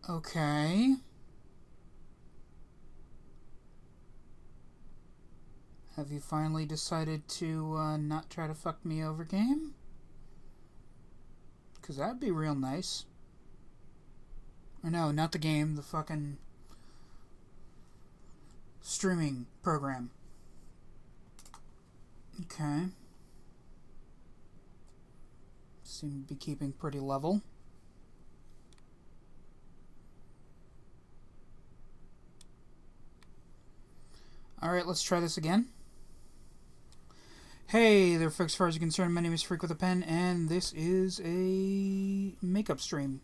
Okay. Have you finally decided to not try to fuck me over, game? Because that'd be real nice. Or no, not the game, the fucking streaming program. Okay. Seem to be keeping pretty level. Alright, let's try this again. Hey there folks, as far as you're concerned, my name is Freak with a Pen, and this is a makeup stream.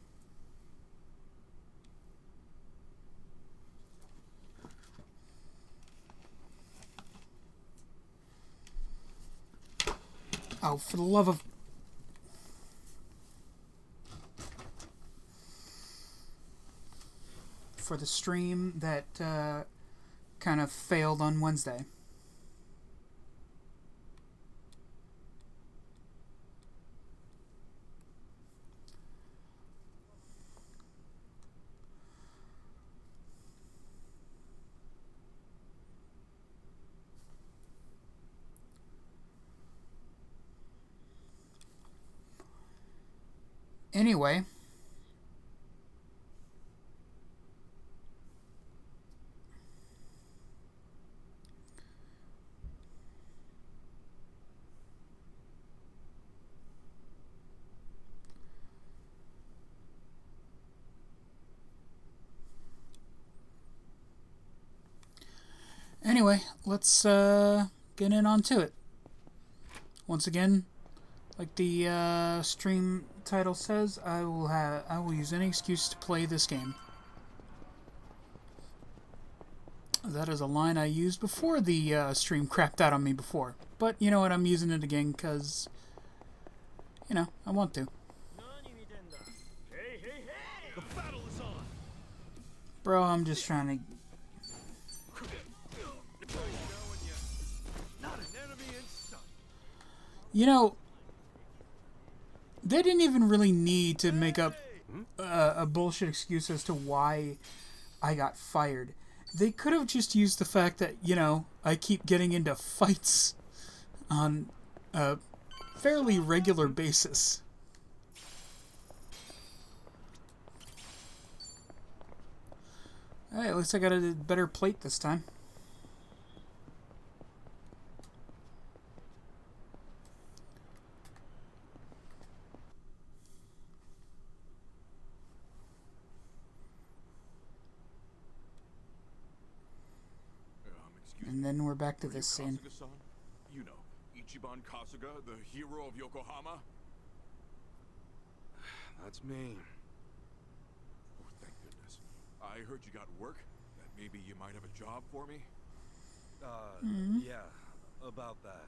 Oh, for the love of... For the stream that kind of failed on Wednesday. Anyway, let's get in onto it. Once again, like the stream title says, I will use any excuse to play this game. That is a line I used before the stream crapped out on me before. But you know what, I'm using it again because, you know, I want to. The battle is on. Bro, I'm just trying to... Not an enemy in sight. You know, they didn't even really need to make up a bullshit excuse as to why I got fired. They could have just used the fact that, you know, I keep getting into fights on a fairly regular basis. Hey, at least I got a better plate this time. And then we're back to this scene. You know, Ichiban Kasuga, the hero of Yokohama? That's me. Oh, thank goodness. I heard you got work. That maybe you might have a job for me? Yeah, about that.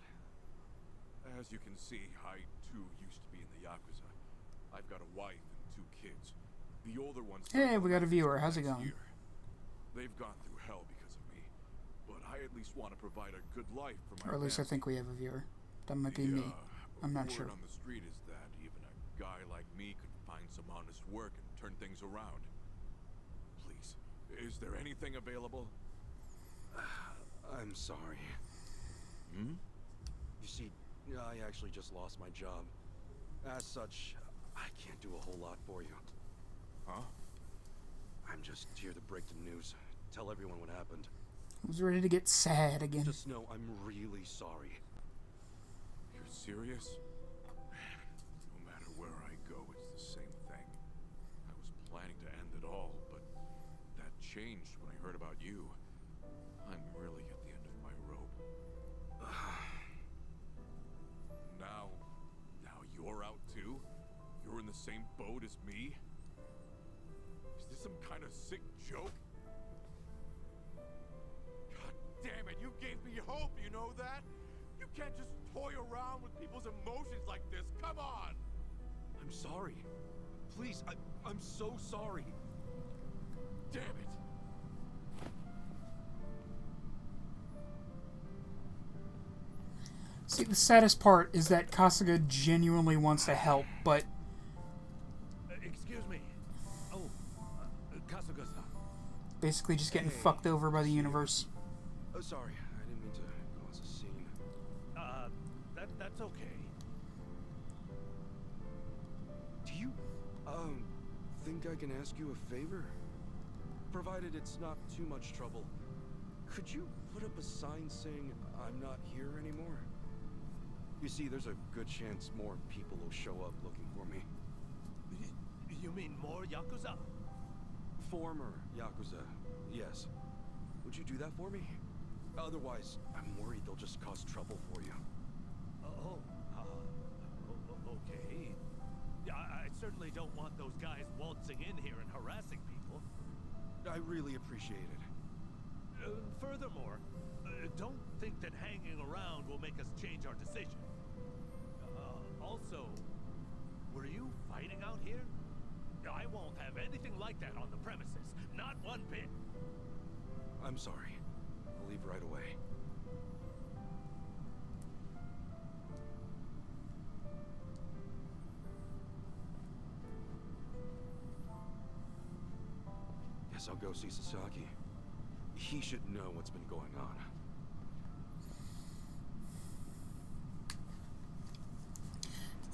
As you can see, I too used to be in the Yakuza. I've got a wife and 2 kids. The older ones... Hey, we got a viewer. How's it going? They've gone through hell because of me. But I at least want to provide a good life for my Or at least I think we have a viewer. That might be me. I'm not sure. Word on the street is that even a guy like me could find some honest work and turn things around. Please, is there anything available? I'm sorry. Hmm? You see, I actually just lost my job. As such, I can't do a whole lot for you. Huh? I'm just here to break the news. Tell everyone what happened. I was ready to get sad again. Just know I'm really sorry. You're serious? Man, no matter where I go, it's the same thing. I was planning to end it all, but that changed when I heard about you. I'm really at the end of my rope. Now you're out too? You're in the same boat as me? Is this some kind of sick joke? God damn it, you gave me hope, you know that? You can't just toy around with people's emotions like this, come on! I'm sorry. Please, I'm so sorry. Damn it! See, the saddest part is that Kasuga genuinely wants to help, but... Excuse me. Oh, basically just getting Hey, fucked over by the universe. Oh, sorry. I didn't mean to cause a scene. That's okay. Do you, think I can ask you a favor? Provided it's not too much trouble. Could you put up a sign saying I'm not here anymore? You see, there's a good chance more people will show up looking for me. You mean more Yakuza? Former Yakuza, yes. Would you do that for me? Otherwise, I'm worried they'll just cause trouble for you. Okay. I certainly don't want those guys waltzing in here and harassing people. I really appreciate it. Furthermore, don't think that hanging around will make us change our decision. Also, were you fighting out here? I won't have anything like that on the premises. Not one bit. I'm sorry. I'll leave right away. Guess I'll go see Sasaki. He should know what's been going on.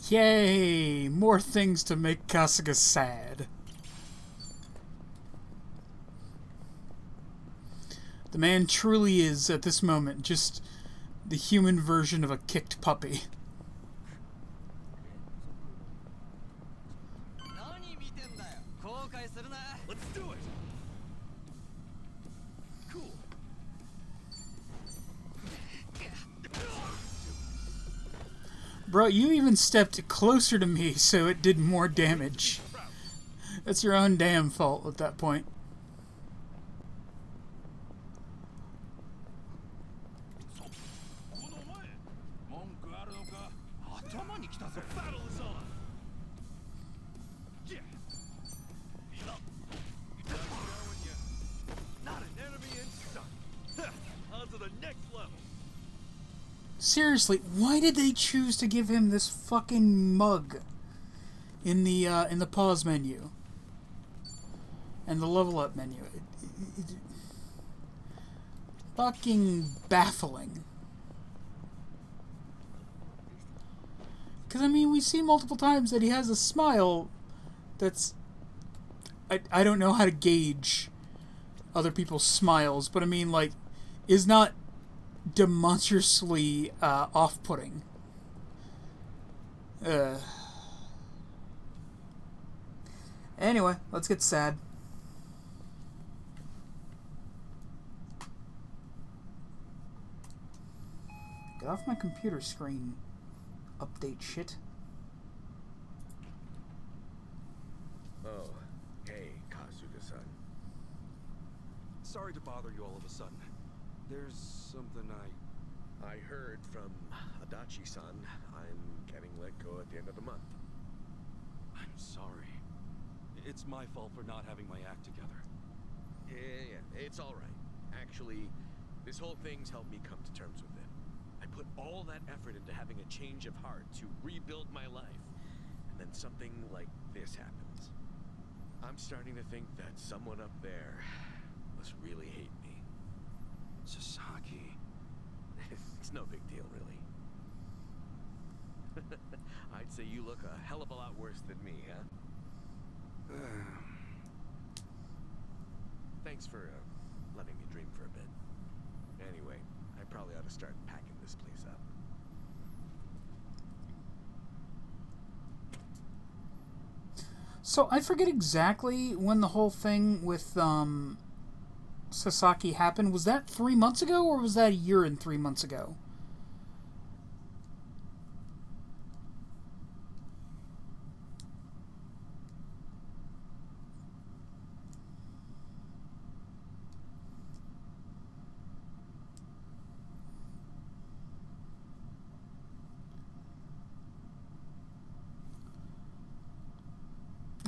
Yay! More things to make Kasuga sad. The man truly is, at this moment, just the human version of a kicked puppy. Let's do it. Cool. Bro, you even stepped closer to me so it did more damage. That's your own damn fault at that point. The battle is on. Yeah. Not an enemy in sight. On to the next level. Seriously, why did they choose to give him this fucking mug in the pause menu and the level up menu? Fucking baffling. Because, I mean, we see multiple times that he has a smile that's... I don't know how to gauge other people's smiles, but I mean, like, is not demonstrably off-putting. Anyway, let's get sad. Get off my computer screen. Update shit. Oh, hey, Kasuga-san. Sorry to bother you all of a sudden. There's something I heard from Adachi-san I'm getting let go at the end of the month. I'm sorry. It's my fault for not having my act together. Yeah, it's all right. Actually, this whole thing's helped me come to terms with it. I put all that effort into having a change of heart to rebuild my life, and then something like this happens. I'm starting to think that someone up there must really hate me. Sasaki. It's no big deal, really. I'd say you look a hell of a lot worse than me, huh? Thanks for letting me dream for a bit. Anyway, I probably ought to start packing this place up. So I forget exactly when the whole thing with Sasaki happened. Was that 3 months ago, or was that a year and 3 months ago?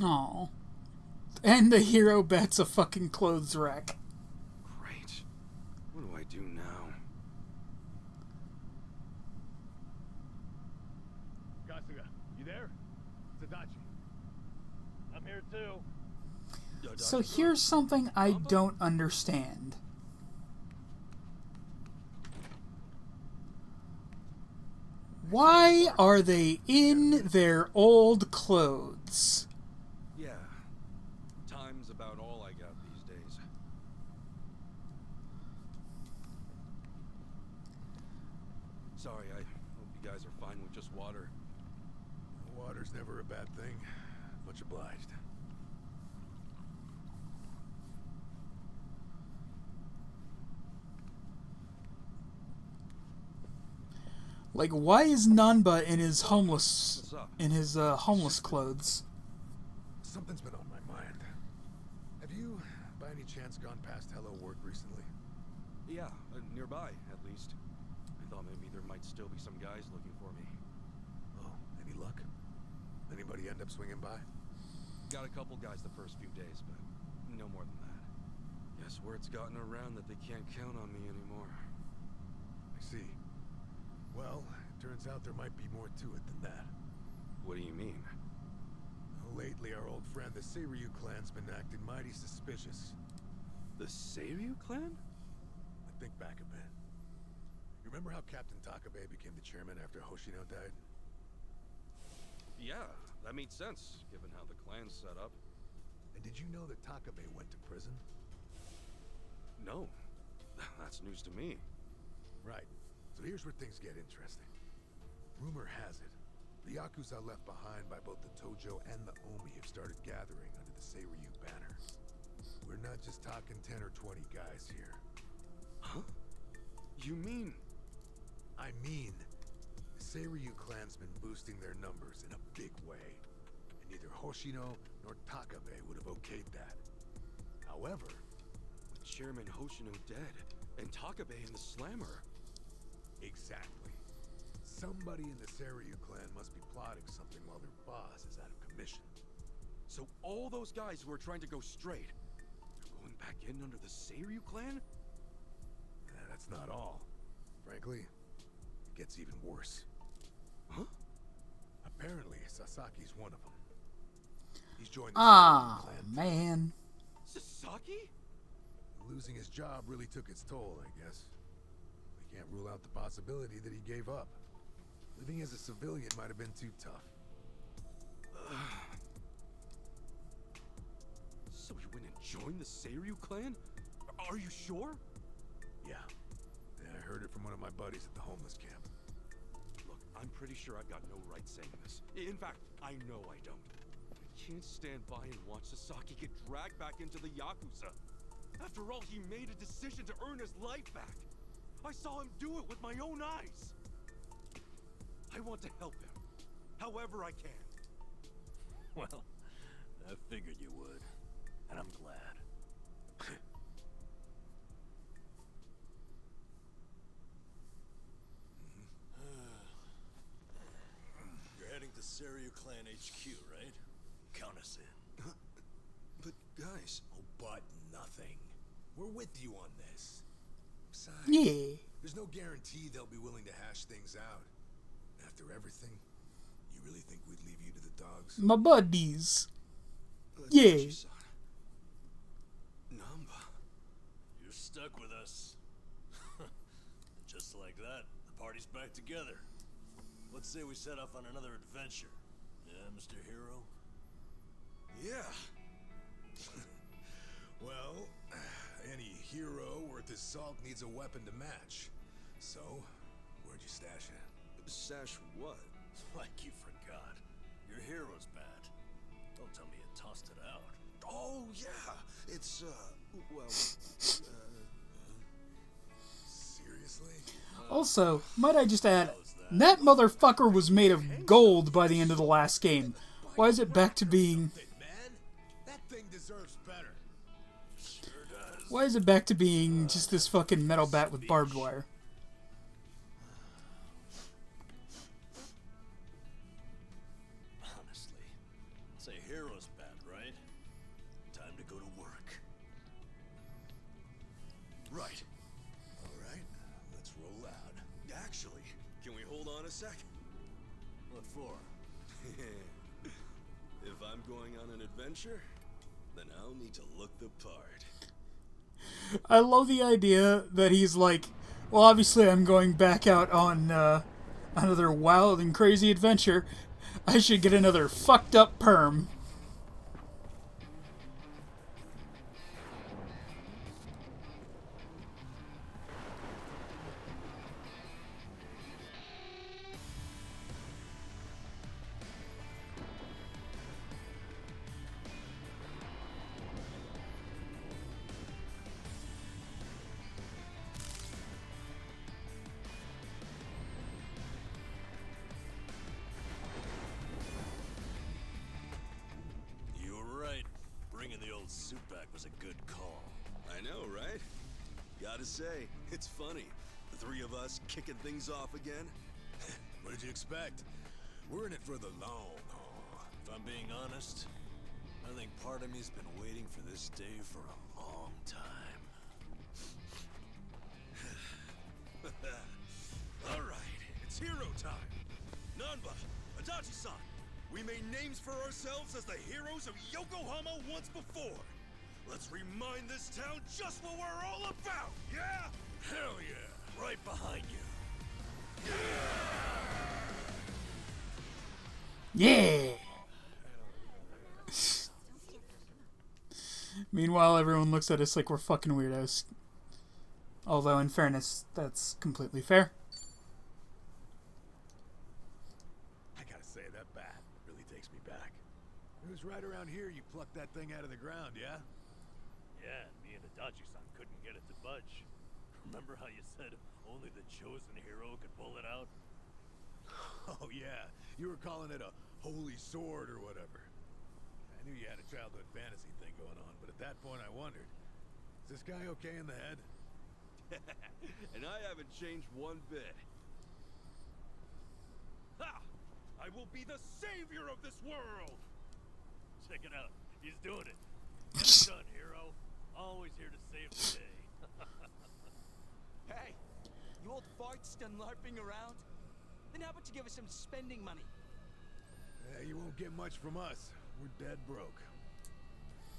Oh, and the hero bet's a fucking clothes rack. Great. What do I do now? Kasuga, you there? It's Adachi. I'm here too. So here's something I don't understand. Why are they in their old clothes? Yeah. Time's about all I got these days. Sorry, I hope you guys are fine with just water. Water's never a bad thing. Much obliged. Like, why is Nanba in his homeless What's up? homeless clothes? Something's been on my mind. Have you, by any chance, gone past Hello Work recently? Yeah, nearby, at least. I thought maybe there might still be some guys looking for me. Oh, any luck? Anybody end up swinging by? Got a couple guys the first few days, but no more than that. Guess word's gotten around that they can't count on me anymore. I see. Well, it turns out there might be more to it than that. What do you mean? Well, lately, our old friend, the Seiryu clan's been acting mighty suspicious. The Seiryu clan? Think back a bit. You remember how Captain Takabe became the chairman after Hoshino died? Yeah, that makes sense, given how the clan's set up. And did you know that Takabe went to prison? No. That's news to me. Right. So here's where things get interesting. Rumor has it, the Yakuza left behind by both the Tojo and the Omi have started gathering under the Seiryu banner. We're not just talking 10 or 20 guys here. Huh? You mean... I mean, the Seiryu clan's been boosting their numbers in a big way. And neither Hoshino nor Takabe would have okayed that. However... With Chairman Hoshino dead, and Takabe in the slammer... Exactly. Somebody in the Seiryu clan must be plotting something while their boss is out of commission. So all those guys who are trying to go straight, they're going back in under the Seiryu clan? That's not all. Frankly, it gets even worse. Huh? Apparently, Sasaki's one of them. He's joined the Ah, Seiryu clan. man. Sasaki? Losing his job really took its toll, I guess. We can't rule out the possibility that he gave up. Living as a civilian might have been too tough. So he went and joined the Seiryu clan? Are you sure? Yeah. I heard it from one of my buddies at the homeless camp. Look, I'm pretty sure I've got no right saying this. In fact, I know I don't. I can't stand by and watch Sasaki get dragged back into the Yakuza. After all, he made a decision to earn his life back. I saw him do it with my own eyes. I want to help him, however I can. Well, I figured you would, and I'm glad. You're heading to Seiryu Clan HQ, right? Count us in. But guys... Oh, but nothing. We're with you on this. Besides, Yeah. there's no guarantee they'll be willing to hash things out. After everything, you really think we'd leave you to the dogs? My buddies. Let's Yeah. get you, son. Namba. You're stuck with us. Just like that, the party's back together. Let's say we set off on another adventure. Yeah, Mr. Hero? Yeah. Well, any hero worth his salt needs a weapon to match. So, where'd you stash it? Sash what? Like you forgot. Your hero's bad. Don't tell me you tossed it out. Oh, yeah. It's, well, Seriously? Also, might I just add, that motherfucker was made of gold by the end of the last game. Why is it back to being... Man, that thing deserves better. Sure does. Why is it back to being just this fucking metal bat with barbed wire? Honestly, say hero's bad, right? Time to go to work. right. All right, let's roll out. Actually, can we hold on a sec? What for? If I'm going on an adventure, then I'll need to look the part. I love the idea that he's like, well, obviously I'm going back out on another wild and crazy adventure. I should get another fucked up perm. You were right. Bringing the old suit back was a good call. I know, right? Gotta say, it's funny. The three of us kicking things off again. What did you expect? We're in it for the long haul. If I'm being honest, I think part of me's been waiting for this day for a long time. All right, it's hero time. Nanba, Adachi-san, we made names for ourselves as the heroes of Yokohama once before. Let's remind this town just what we're all about, yeah? Hell yeah! Right behind you. Yeah! Meanwhile, everyone looks at us like we're fucking weirdos. Although, in fairness, that's completely fair. I gotta say, that bat really takes me back. It was right around here you plucked that thing out of the ground, yeah? Yeah, me and Adachi-san couldn't get it to budge. Remember how you said only the chosen hero could pull it out? Oh yeah, you were calling it a holy sword or whatever. I knew you had a childhood fantasy thing going on, but at that point I wondered, is this guy okay in the head? And I haven't changed one bit. Ha! I will be the savior of this world! Check it out. He's doing it. Get it done, hero. Always here to save the day. Hey, you old farts done LARPing around? Then how about you give us some spending money? You won't get much from us. We're dead broke.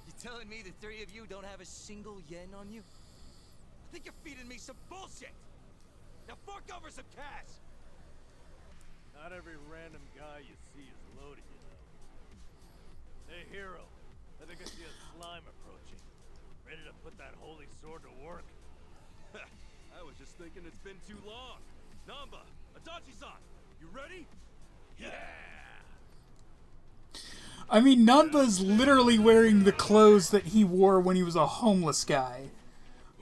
You telling me the three of you don't have a single yen on you? I think you're feeding me some bullshit! Now fork over some cash! Not every random guy you see is loaded, you know. Hey, hero. I think I see a slime approaching. Ready to put that holy sword to work? I was just thinking it's been too long. Namba, Adachi-san, you ready? Yeah! I mean, Nanba's literally wearing the clothes that he wore when he was a homeless guy.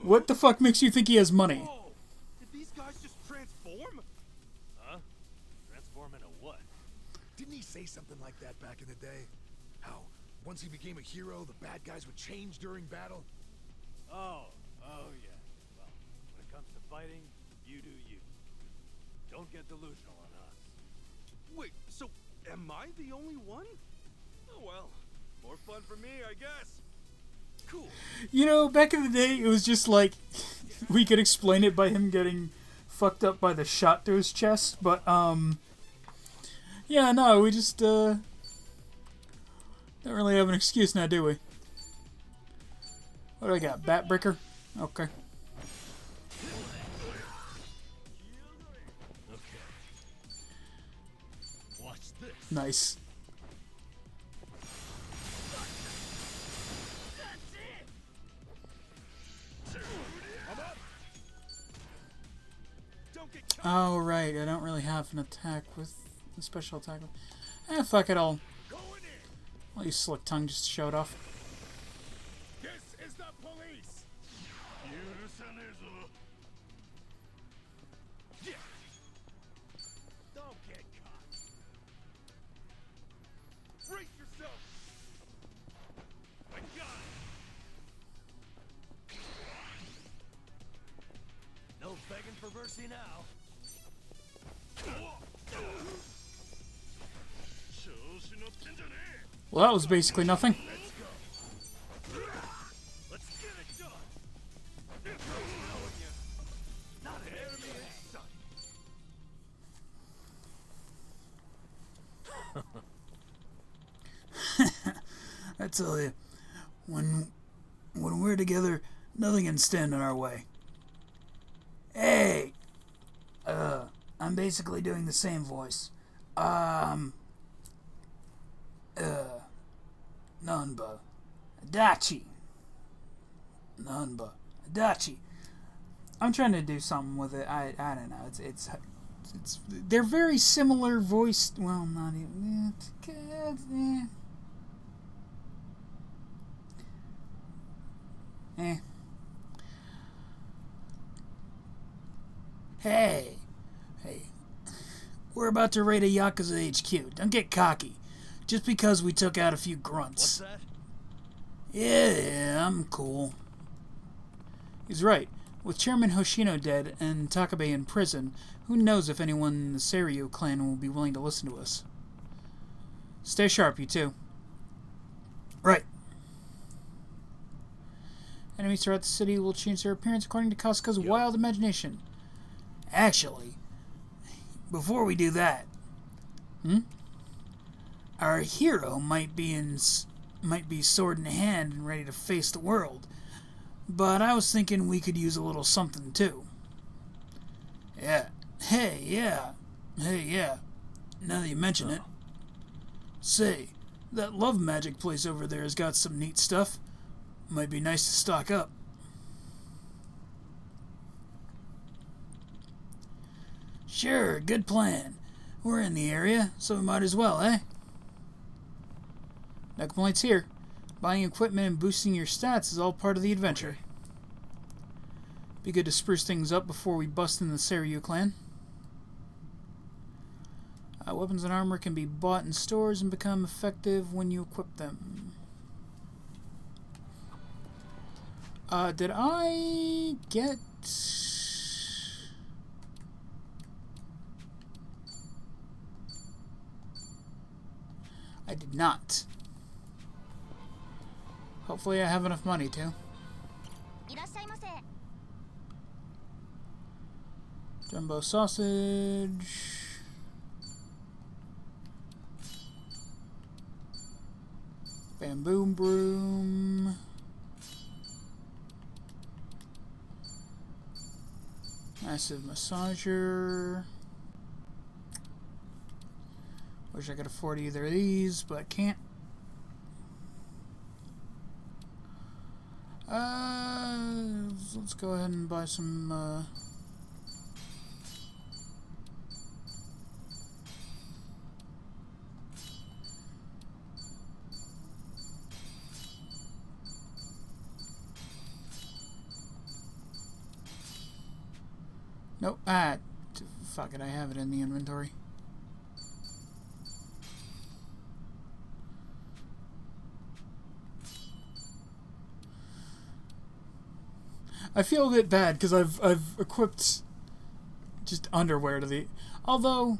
What the fuck makes you think he has money? Whoa! Did these guys just transform? Huh? Transform into what? Didn't he say something like that back in the day? How, once he became a hero, the bad guys would change during battle? Oh yeah. Well, when it comes to fighting, you do you. Don't get delusional on us. Wait, so am I the only one? Oh well, more fun for me, I guess. Cool. You know, back in the day, it was just like, we could explain it by him getting fucked up by the shot to his chest, but, yeah, no, we just, don't really have an excuse now, do we? What do I got? Bat Breaker? Okay. Okay. Watch this. Nice. Oh, right, I don't really have an attack with a special attack. Fuck it all. Well, you slick tongue just showed off. This is the police! Don't get caught. Brace yourself. I got it. No begging for mercy now. Well, that was basically nothing. Let's get it done. Not an enemy in sight. I tell you, When we're together, nothing can stand in our way. Hey! I'm basically doing the same voice. Nanba. Adachi. Nanba. Adachi. I'm trying to do something with it. I don't know. It's they're very similar voiced. Well, not even. Hey, we're about to raid a Yakuza HQ. Don't get cocky. Just because we took out a few grunts. What's that? Yeah, I'm cool. He's right. With Chairman Hoshino dead and Takabe in prison, who knows if anyone in the Seiryu clan will be willing to listen to us. Stay sharp, you two. Right. Enemies throughout the city will change their appearance according to Kasuka's wild imagination. Actually, before we do that, our hero might be sword in hand and ready to face the world, but I was thinking we could use a little something too. Yeah. Hey, yeah. Now that you mention it. Say, that love magic place over there has got some neat stuff. Might be nice to stock up. Sure, good plan. We're in the area, so we might as well, eh? No complaints here. Buying equipment and boosting your stats is all part of the adventure. Be good to spruce things up before we bust in the Seiryu clan. Weapons and armor can be bought in stores and become effective when you equip them. Did I get... I did not. Hopefully I have enough money to. Jumbo sausage. Bamboo broom. Massive massager. Wish I could afford either of these, but can't. Let's go ahead and buy some, Nope. Fuck it, I have it in the inventory. I feel a bit bad because I've equipped just underwear to the... Although...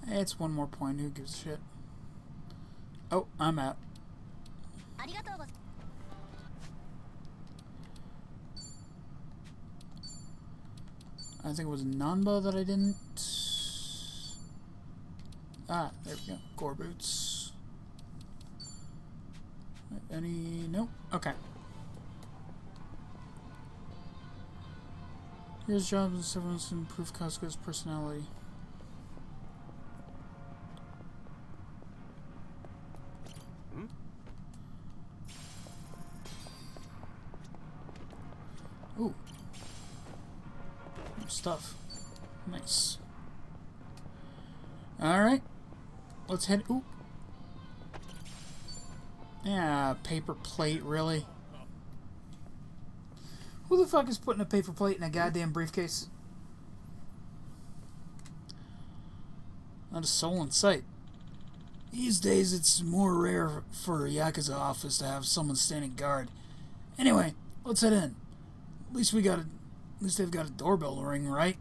It's one more point, who gives a shit? Oh, I'm out. I think it was Nanba that I didn't... Ah, there we go. Gore boots. Any... Nope. Okay. Here's jobs and severance to improve Kasuka's personality. Ooh. Stuff. Nice. Alright. Let's head... Ooh. Yeah, paper plate, really? Who the fuck is putting a paper plate in a goddamn briefcase? Not a soul in sight. These days, it's more rare for a Yakuza office to have someone standing guard. Anyway, let's head in. At least they've got a doorbell to ring, right?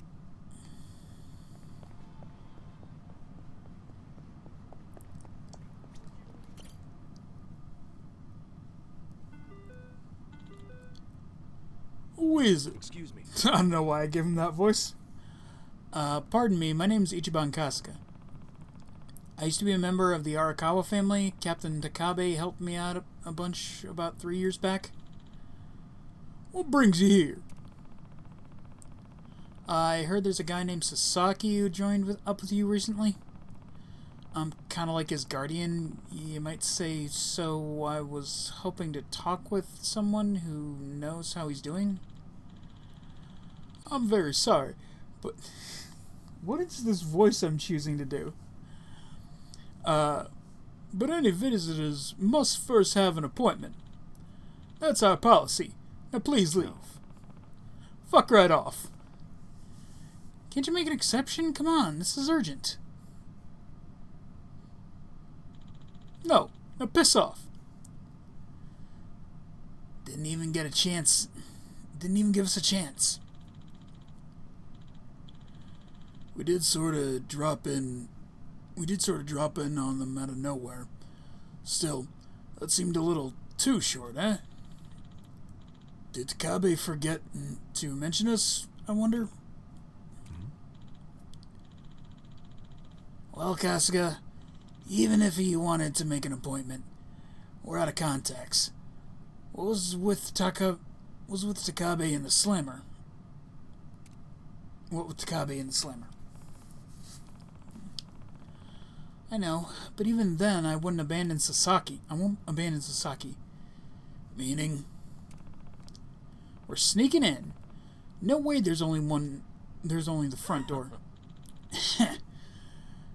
Who is it? Excuse me. I don't know why I gave him that voice. Pardon me, my name's Ichiban Kasuka. I used to be a member of the Arakawa family. Captain Takabe helped me out a bunch about 3 years back. What brings you here? I heard there's a guy named Sasaki who joined up with you recently. I'm kind of like his guardian, you might say, so I was hoping to talk with someone who knows how he's doing. I'm very sorry, but what is this voice I'm choosing to do? But any visitors must first have an appointment. That's our policy. Now please leave. Fuck right off. Can't you make an exception? Come on, this is urgent. No, now piss off. Didn't even get a chance. Didn't even give us a chance. We did sort of drop in on them out of nowhere. Still, that seemed a little too short, eh? Did Takabe forget to mention us, I wonder? Well, Kasuga, even if he wanted to make an appointment, we're out of contacts. What was with Takabe and the Slammer? What with Takabe and the Slammer? I know, but even then I wouldn't abandon Sasaki. I won't abandon Sasaki. Meaning? We're sneaking in. No way there's only the front door.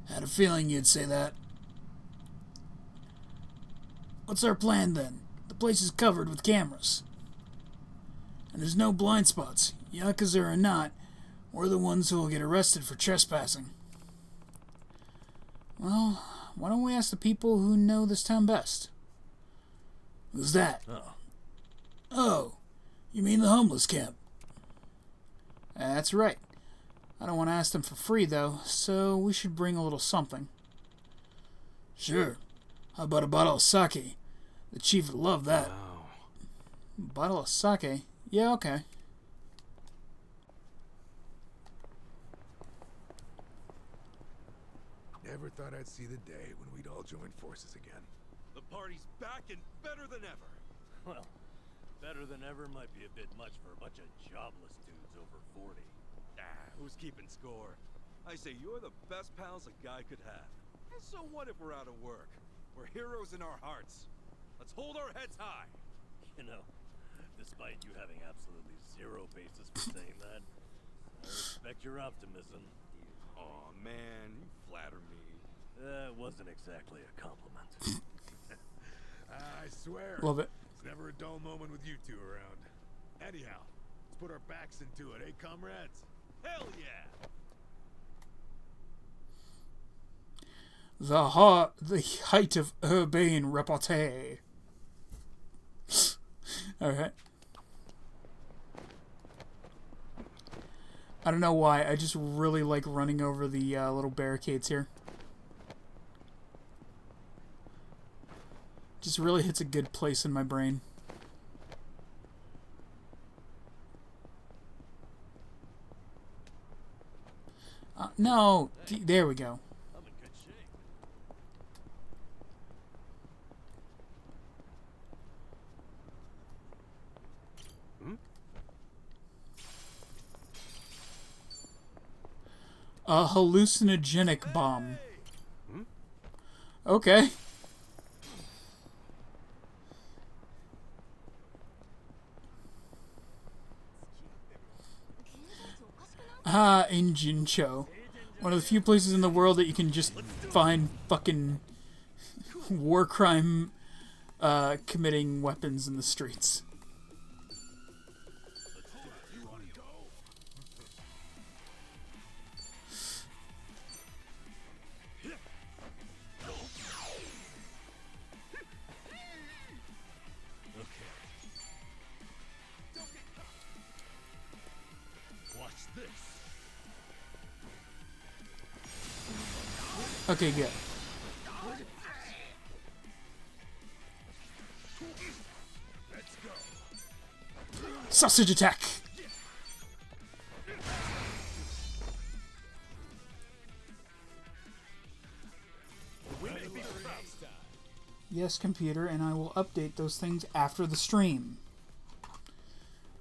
Had a feeling you'd say that. What's our plan then? The place is covered with cameras. And there's no blind spots. Yakuza or not, we're the ones who will get arrested for trespassing. Well, why don't we ask the people who know this town best? Who's that? Oh, you mean the homeless camp? That's right. I don't want to ask them for free, though, so we should bring a little something. Sure. How about a bottle of sake? The chief would love that. Wow. Bottle of sake? Yeah, okay. Never thought I'd see the day when we'd all join forces again. The party's back and better than ever. Well, better than ever might be a bit much for a bunch of jobless dudes over 40. Who's keeping score? I say you're the best pals a guy could have. And so what if we're out of work? We're heroes in our hearts. Let's hold our heads high. You know, despite you having absolutely zero basis for saying that, I respect your optimism. Aw, man, you flatter me. That wasn't exactly a compliment. I swear. Love it. It's never a dull moment with you two around. Anyhow, let's put our backs into it, eh, comrades? Hell yeah! The height of urbane repartee. Alright. I don't know why, I just really like running over the little barricades here. Just really hits a good place in my brain. No, there we go. I'm in good shape. A hallucinogenic bomb. Okay. Ah, in Jincho. One of the few places in the world that you can just find fucking war crime committing weapons in the streets. Okay, good. Sausage attack! Yes, computer, and I will update those things after the stream.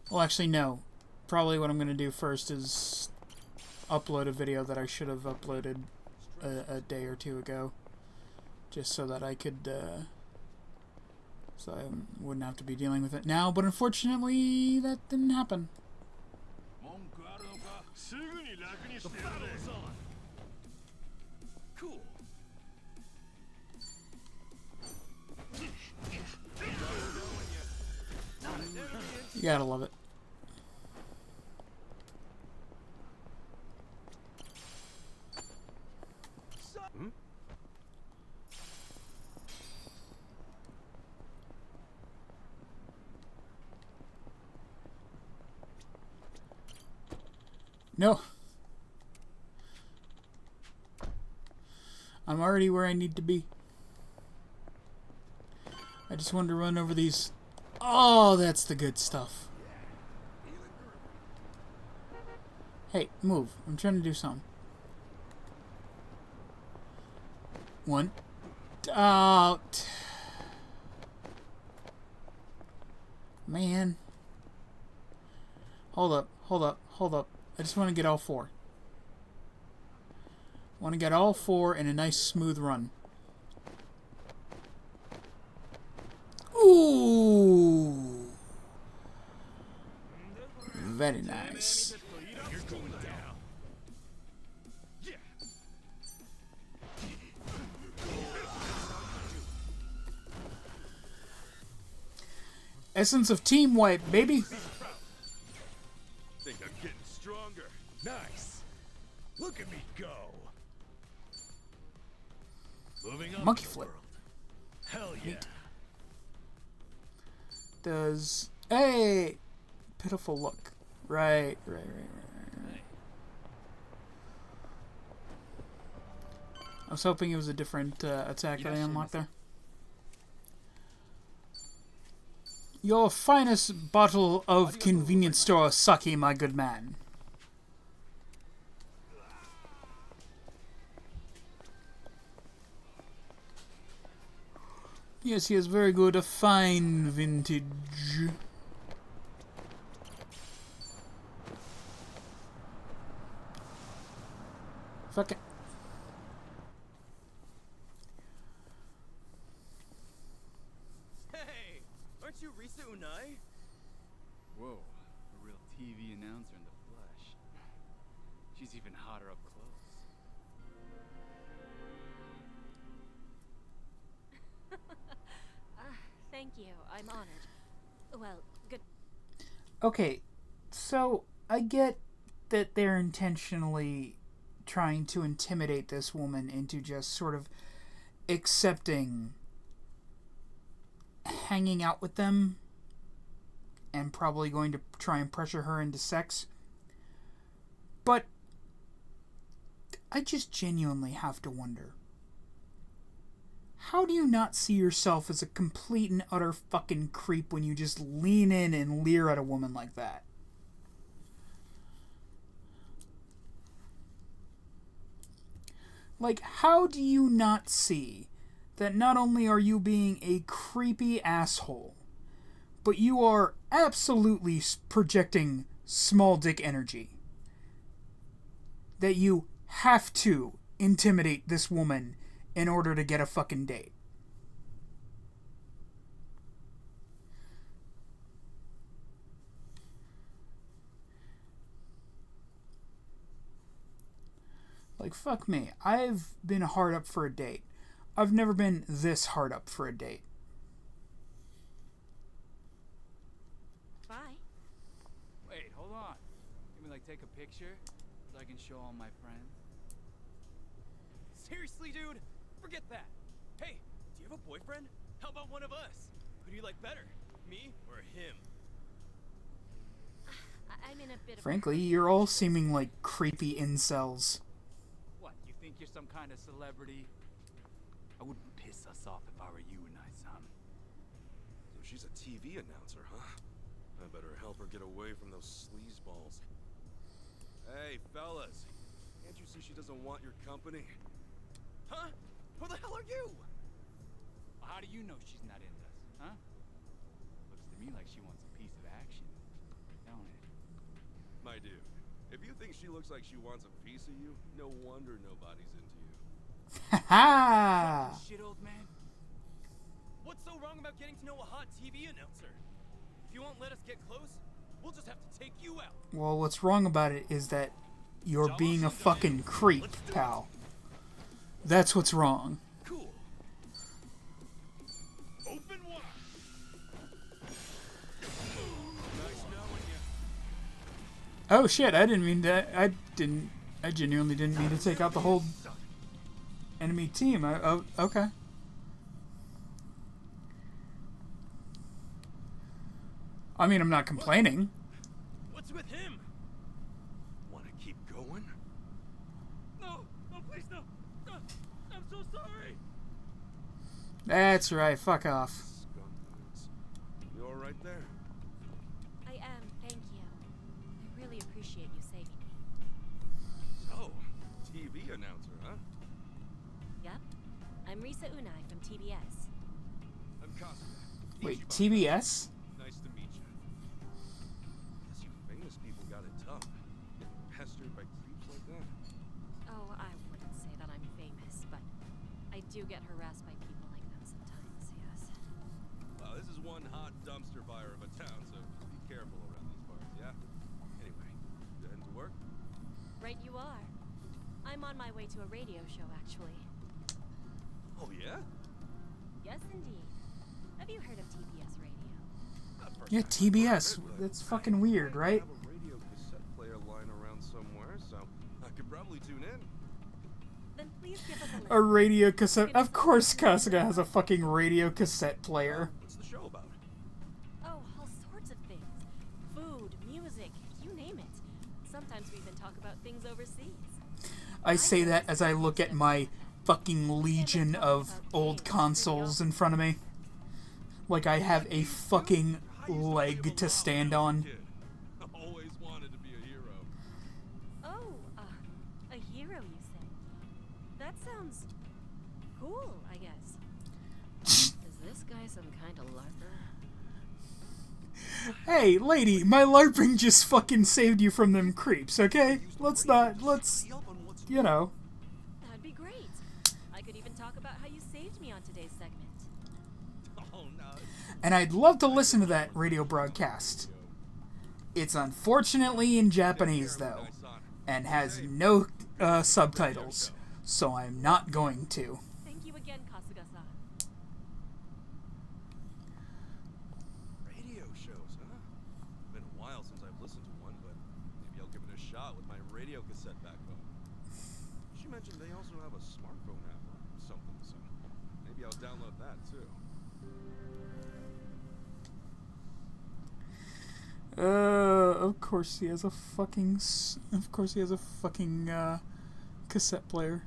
Well, actually, no. Probably what I'm going to do first is upload a video that I should have uploaded a day or two ago. Just so that I could, so I wouldn't have to be dealing with it now. But unfortunately, that didn't happen. The battle is on. Cool. You gotta love it. No. I'm already where I need to be. I just wanted to run over these. Oh, that's the good stuff. Hey, move. I'm trying to do something. One. Out. Man. Hold up, hold up, hold up. I just want to get all four. Want to get all four in a nice smooth run. Ooh. Very nice. You're going down. Yeah. Essence of team wipe, baby. Think I'm getting stronger. Nice. Look at me go. Moving up. Monkey flip. Hell yeah. Does hey pitiful look. Right. I was hoping it was a different attack that I unlocked there. Your finest bottle of convenience store sake, my good man. Yes, he is very good. A fine vintage. Fuck it. Hey, aren't you Risa Unai? Whoa, a real TV announcer in the flesh. She's even hotter up close. Thank you. I'm honored. Well, good. Okay, so I get that they're intentionally trying to intimidate this woman into just sort of accepting hanging out with them and probably going to try and pressure her into sex. But I just genuinely have to wonder, how do you not see yourself as a complete and utter fucking creep when you just lean in and leer at a woman like that? Like, how do you not see that not only are you being a creepy asshole, but you are absolutely projecting small dick energy? That you have to intimidate this woman in order to get a fucking date. Like, fuck me. I've been hard up for a date. I've never been this hard up for a date. Bye. Wait, hold on. Can we like take a picture so I can show all my friends? Seriously, dude? Forget that. Hey, do you have a boyfriend? How about one of us? Who do you like better, me or him? I'm in a bit of. Frankly, you're all seeming like creepy incels. What, you think you're some kind of celebrity? I wouldn't piss us off if I were you, Nai-san. So she's a TV announcer, huh? I better help her get away from those sleazeballs. Hey, fellas. Can't you see she doesn't want your company? Huh? Who the hell are you? How do you know she's not into us, huh? Looks to me like she wants a piece of action, don't it? My dude, if you think she looks like she wants a piece of you, no wonder nobody's into you. Ha! Shit, old man. What's so wrong about getting to know a hot TV announcer? If you won't let us get close, we'll just have to take you out. Well, what's wrong about it is that you're being a fucking creep, pal. That's what's wrong. Cool. Open wide. Nice knowing you. Oh shit, I didn't mean to. I genuinely didn't mean to take out the whole enemy team. Oh, okay. I mean, I'm not complaining. What's with him? Want to keep going? No, please no. I'm so sorry. That's right, fuck off. Scumbags. You all right there? I am, thank you. I really appreciate you saving me. So, TV announcer, huh? Yep. I'm Risa Unai from TBS. I'm Costa. Wait, TBS? Nice to meet you. Guess you famous people got it tough. Getting pestered by creeps like that. Oh, I wouldn't say that I'm famous, but I do get harassed by people like that sometimes, yes. Well, this is one hot dumpster fire of a town, so be careful around these parts, yeah? Anyway, you heading to work? Right you are. I'm on my way to a radio show, actually. Oh, yeah? Yes, indeed. Have you heard of TBS Radio? Not first Yeah, time I've TBS. heard of it, but That's fucking weird, I right? have a radio cassette player lying around somewhere, so I could probably tune in. Then please give us a listen. A radio cassette. Of course, Kasuga has a fucking radio cassette player. What's the show about? Oh, all sorts of things. Food, music, you name it. Sometimes we even talk about things overseas. I say that as I look at my fucking legion of old consoles in front of me. Like I have a fucking leg to stand on. Kid. Always wanted to be a hero. Oh, a hero, you say? That sounds cool, I guess. Is this guy some kind of larper? Hey, lady, my LARPing just fucking saved you from them creeps, okay? Let's, you know. That'd be great. I could even talk about how you saved me on today's segment. Oh, no. And I'd love to listen to that radio broadcast. It's unfortunately in Japanese, though, and has no subtitles, so I'm not going to. Thank you again, Kasuga-san. Radio shows, huh? Been a while since I've listened to one, but maybe I'll give it a shot with my radio cassette back home. She mentioned they also have a smartphone app or something, so maybe I'll download that too. Of course he has a fucking cassette player.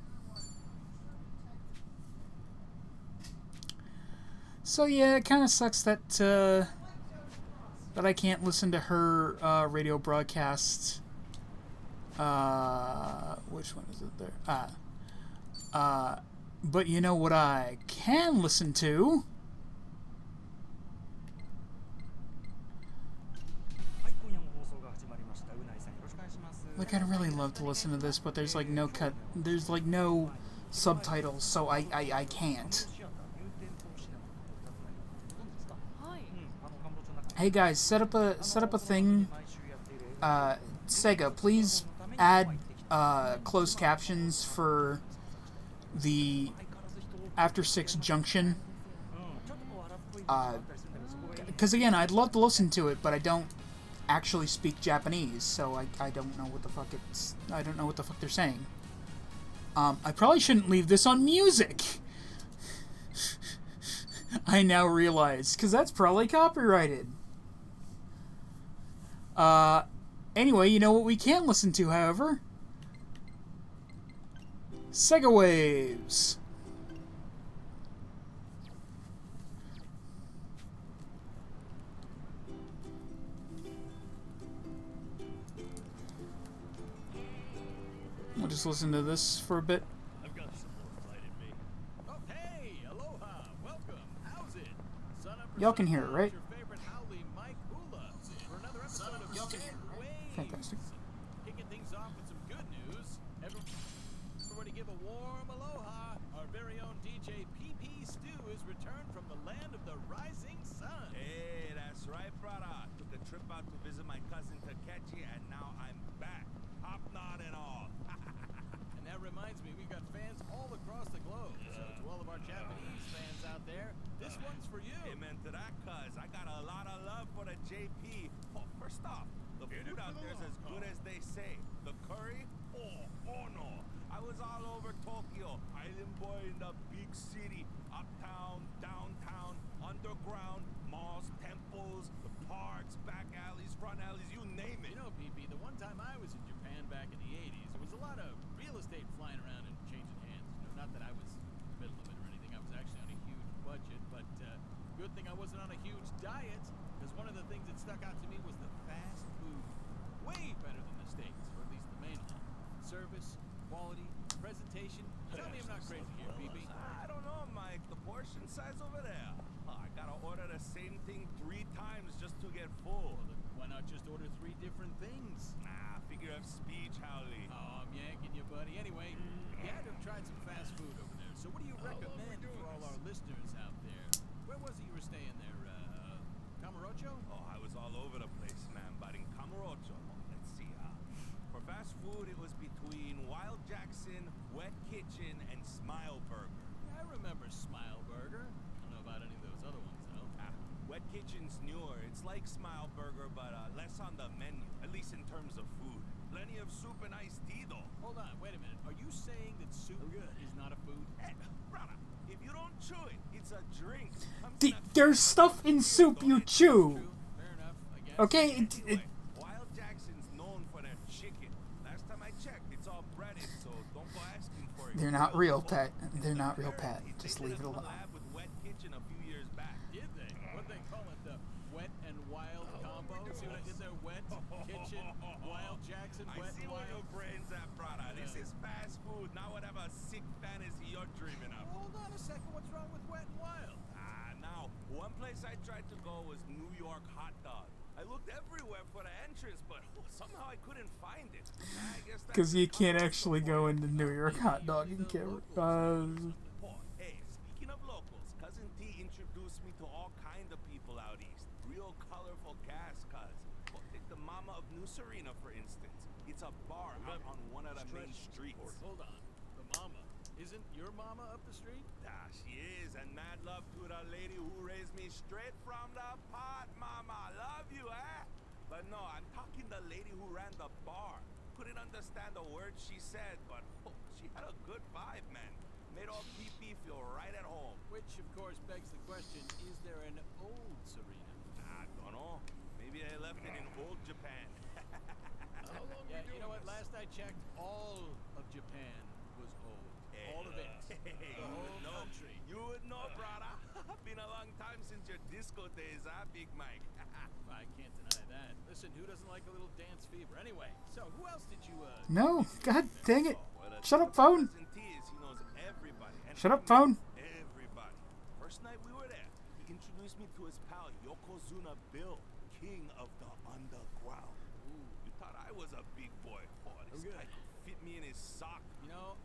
So yeah, it kind of sucks that I can't listen to her radio broadcast. Which one is it there? But you know what I can listen to? Like, I'd really love to listen to this, but there's like no subtitles, so I can't. Hey guys, set up a thing. Sega, please add closed captions for the After 6 Junction. Because again, I'd love to listen to it, but I don't actually speak Japanese, so I don't know what the fuck they're saying. I probably shouldn't leave this on music. I now realize, because that's probably copyrighted. Anyway, you know what we can listen to, however? Sega Waves. We'll just listen to this for a bit. I've got some more fight in me. Oh, hey, aloha, welcome. Y'all can hear it, right? Your favorite Howley, Mike Hula, for another episode of Y'all can hear it, right? Fantastic. Kicking things off with some good news. Everybody give a warm aloha. Our very own DJ PP Stew is returned from the land of the rising sun. Hey, that's right, brother. Took a trip out to visit my cousin Takechi, and now I'm back. Hop knot and all. And that reminds me, we've got fans all across the globe. So to all of our Japanese fans out there, this one's for you. Amen to that, cuz. I got a lot of love for the JP. Oh, first off, the food out there is as good as they say. The curry? Oh no. I was all over Tokyo. Island boy in the big city. Uptown, downtown, underground, malls, temples, the parks, back alleys, front alleys, you name it. You know, PP, the one time I was in Japan back in the 80s, there was a lot of real estate flying around and changing hands. You know, not that I was in the middle of it or anything. I was actually on a huge budget, but good thing I wasn't on a huge diet, because one of the things that stuck out to me was the fast food. Way better than the States, or at least the mainland. Service, quality, presentation. Tell me I'm not crazy here, PP. I don't know, Mike. The portion size over there. I gotta order the same thing 3 times just to get full. Well, then why not just order 3 different things? Figure of speech, Howley. Oh, I'm yanking you, buddy. Anyway, you had to have tried some fast food over there. So what do you recommend for all our listeners out there? Where was it you were staying there? Kamurocho? Oh, I was all over the place, man. But in Kamurocho, let's see. For fast food, it was between Wild Jackson, Wet Kitchen, and Smile Burger. Yeah, I remember Smile Burger. I don't know about any of those other ones, though. Wet Kitchen's newer. It's like Smile Burger, but less on the menu, at least in terms of food. Plenty of soup and iced tea, though. Hold on, wait a minute. Are you saying that soup is not a food? Hey, brother, if you don't chew it, it's a drink. There's stuff in soup you chew. True. Fair enough, I guess. Okay, Anyway, Wild Jackson's known for their chicken. Last time I checked, it's all breaded, so don't go asking for it. they're not real, Pat. They're not real, Pat. Just leave it alone. Collab with Wet Kitchen a few years back. Did they? What'd they call it? The wet and wild combo? See what I did there? Wet, kitchen, Wild Jackson, I wet see and where your wild. brain's at, brother. This is fast food, not whatever sick fantasy you're dreaming of. Hold on a second. What's wrong with wet and wild? Now, one place I tried to go was New York Hot Dog. I looked everywhere for the entrance, but somehow I couldn't find it. I guess that's Because you can't actually go into New York hot dog and get. Hey, speaking of locals, Cousin T introduced me to all kind of people out east. Real colorful cast, cuz. Well, take the Mama of New Serena, for instance. It's a bar out on one of the main streets. Hold on. The mama. Isn't your mama up the street? She is, and mad love to the lady who raised me straight from the pot, Mama. Love you, eh? But no, I'm talking the lady who ran the bar. Couldn't understand a word she said, but she had a good vibe, man. Made all PP feel right at home. Which, of course, begs the question, is there an old Serena? I don't know. Maybe I left it in old Japan. Yeah, you know what? Last I checked, all of Japan was old. All of it. The whole country. You would know, brother. Been a long time since your disco days, huh, Big Mike? I can't deny that. Listen, who doesn't like a little dance fever? Anyway, so who else did you, No, God dang it. Shut up, phone. Cousin T is, he knows everybody. And Shut I up, mean phone. Everybody. First night we were there, he introduced me to his pal Yokozuna Bill, king of the underground. Ooh, you thought I was a big boy. This guy could fit me in his sock. You know,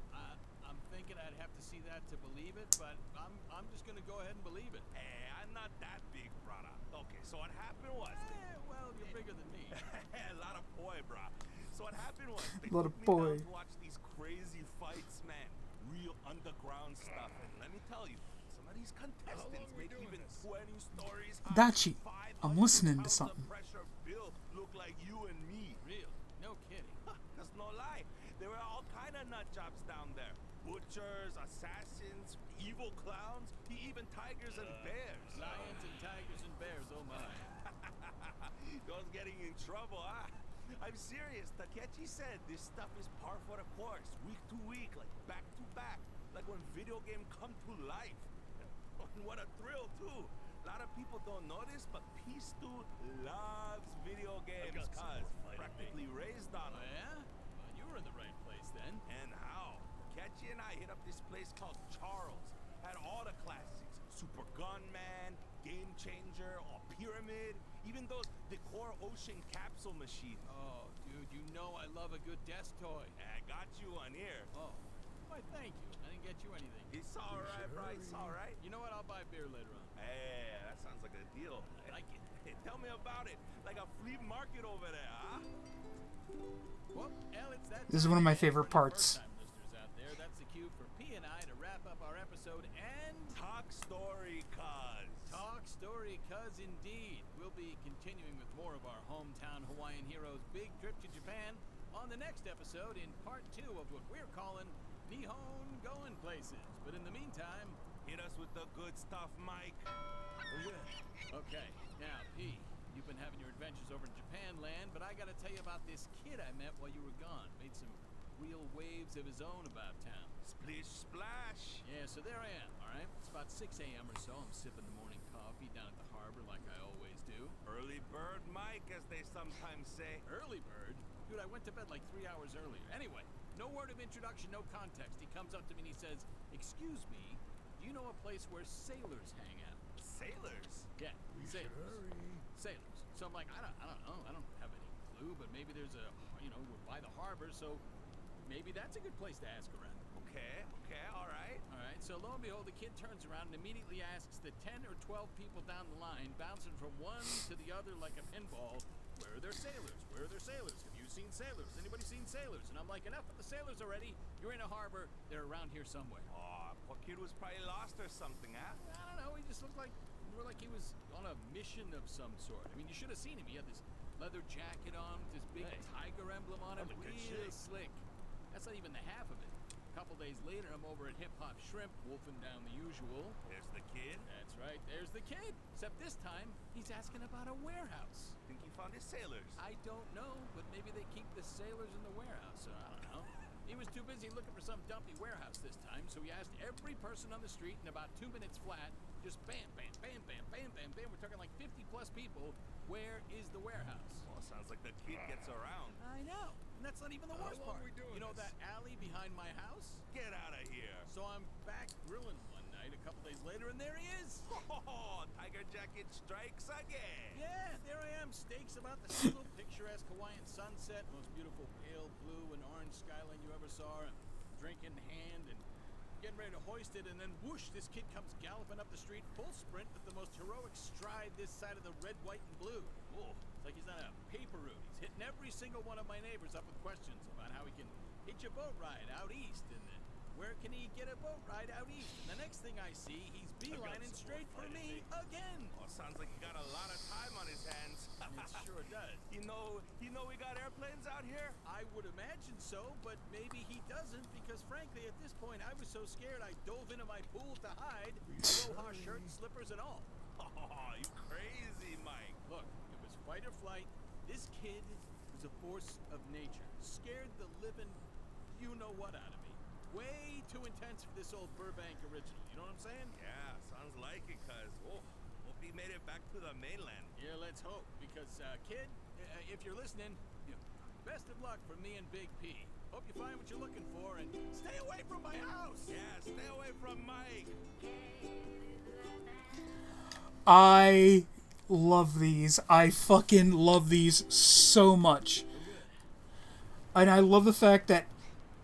I'm thinking I'd have to see that to believe it, but I'm just gonna go ahead and believe it. Hey, I'm not that big, brother. Okay, so what happened was... Well, you're bigger than me. A lot of boy, bro. So what happened was they Lot took of me boy. down to watch these crazy fights, man. Real underground stuff. And let me tell you, some of these contestants make even 20 stories high. Dachi, I'm listening to 500 pounds of something. pressure Bill look like you and me. Real? No kidding. Cause no lie, there were all kind of nut jobs down there. Butchers, assassins, evil clowns, even tigers and bears. Lions and tigers and bears, oh my. Those getting in trouble, huh? I'm serious. Takechi said this stuff is par for the course, week to week, like back to back, like when video game come to life. What a thrill, too. A lot of people don't know this, but P-Stu loves video games, cuz practically raised on Oh, them. yeah? Well, you were in the right place then. And how? Takechi and I hit up this place called Charles. Had all the classics. Super Gunman, game changer or pyramid, even those decor ocean capsule machines. Oh, dude, you know I love a good desk toy. I got you one here. Oh, why, thank you. I didn't get you anything. It's all right, bro. It's all right. You know what? I'll buy beer later on. Hey, that sounds like a deal. I like it. Hey, tell me about it. Like a flea market over there, huh? Well, Elle, it's that This is one of my favorite For the parts. first-time listeners out there, that's the cue for P and I to wrap up our episode and Talk story, cuz. talk story, cuz indeed. We'll be continuing with more of our hometown Hawaiian heroes' big trip to Japan on the next episode in part 2 of what we're calling Nihon Going Places. But in the meantime, Hit us with the good stuff, Mike. okay, now P, you've been having your adventures over in Japan land, but I gotta tell you about this kid I met while you were gone. Made some real waves of his own about town. Splish splash. Yeah, so there I am, alright? It's about 6 a.m. or so. I'm sipping the morning coffee down at the harbor like I always do. Early bird Mike, as they sometimes say. Early bird? Dude, I went to bed like 3 hours earlier. Anyway, no word of introduction, no context. He comes up to me and he says, "Excuse me, do you know a place where sailors hang out?" Sailors. Yeah, sailors. Sailors. So I'm like, I don't know. I don't have any clue, but maybe there's a, we're by the harbor, so maybe that's a good place to ask around. Okay, all right. All right, so lo and behold, the kid turns around and immediately asks the 10 or 12 people down the line, bouncing from one to the other like a pinball, "Where are their sailors? Where are their sailors? Have you seen sailors? Anybody seen sailors?" And I'm like, enough with the sailors already. You're in a harbor. They're around here somewhere. Oh, poor kid was probably lost or something, huh? I don't know. He just looked like more like he was on a mission of some sort. I mean, you should have seen him. He had this leather jacket on with this big tiger emblem on it. Probably good Real shape. slick. That's not even the half of it. A couple days later, I'm over at Hip Hop Shrimp, wolfing down the usual. There's the kid. That's right. There's the kid. Except this time, he's asking about a warehouse. Think he found his sailors. I don't know, but maybe they keep the sailors in the warehouse, so I don't know. He was too busy looking for some dumpy warehouse this time, so he asked every person on the street in about 2 minutes flat, just bam, bam, bam, bam, bam, bam, bam. We're talking like 50 plus people. Where is the warehouse? Well, sounds like the kid gets around. I know. And that's not even the worst long part. we doing You know this? that alley behind my house? Get out of here. So I'm back grilling one night a couple days later, and there he is. Oh, Tiger Jacket strikes again. Yeah, there I am, steaks about the single picturesque Hawaiian sunset, most beautiful pale blue and orange skyline you ever saw, and drink in hand, and getting ready to hoist it, and then whoosh, this kid comes galloping up the street, full sprint, with the most heroic stride this side of the red, white, and blue. Oh, it's like he's on a paper route. He's hitting every single one of my neighbors up with questions about how he can hitch a boat ride out east, and where can he get a boat ride out east? And the next thing I see, he's beelining straight for me again. Well, sounds like he got a lot of time on his hands. It sure does. You know we got airplanes out here? I would imagine so, but maybe he doesn't, because frankly, at this point, I was so scared I dove into my pool to hide, aloha shirt and slippers and all. Oh, you crazy, Mike. Look, it was fight or flight. This kid was a force of nature. Scared the living you-know-what out of me. Way too intense for this old Burbank original, you know what I'm saying? Yeah, sounds like it, cuz. Oh, hope he made it back to the mainland. Yeah, let's hope, because, kid, if you're listening, best of luck from me and Big P. Hope you find what you're looking for, and stay away from my house! Yeah, stay away from Mike. I love these. I fucking love these so much. And I love the fact that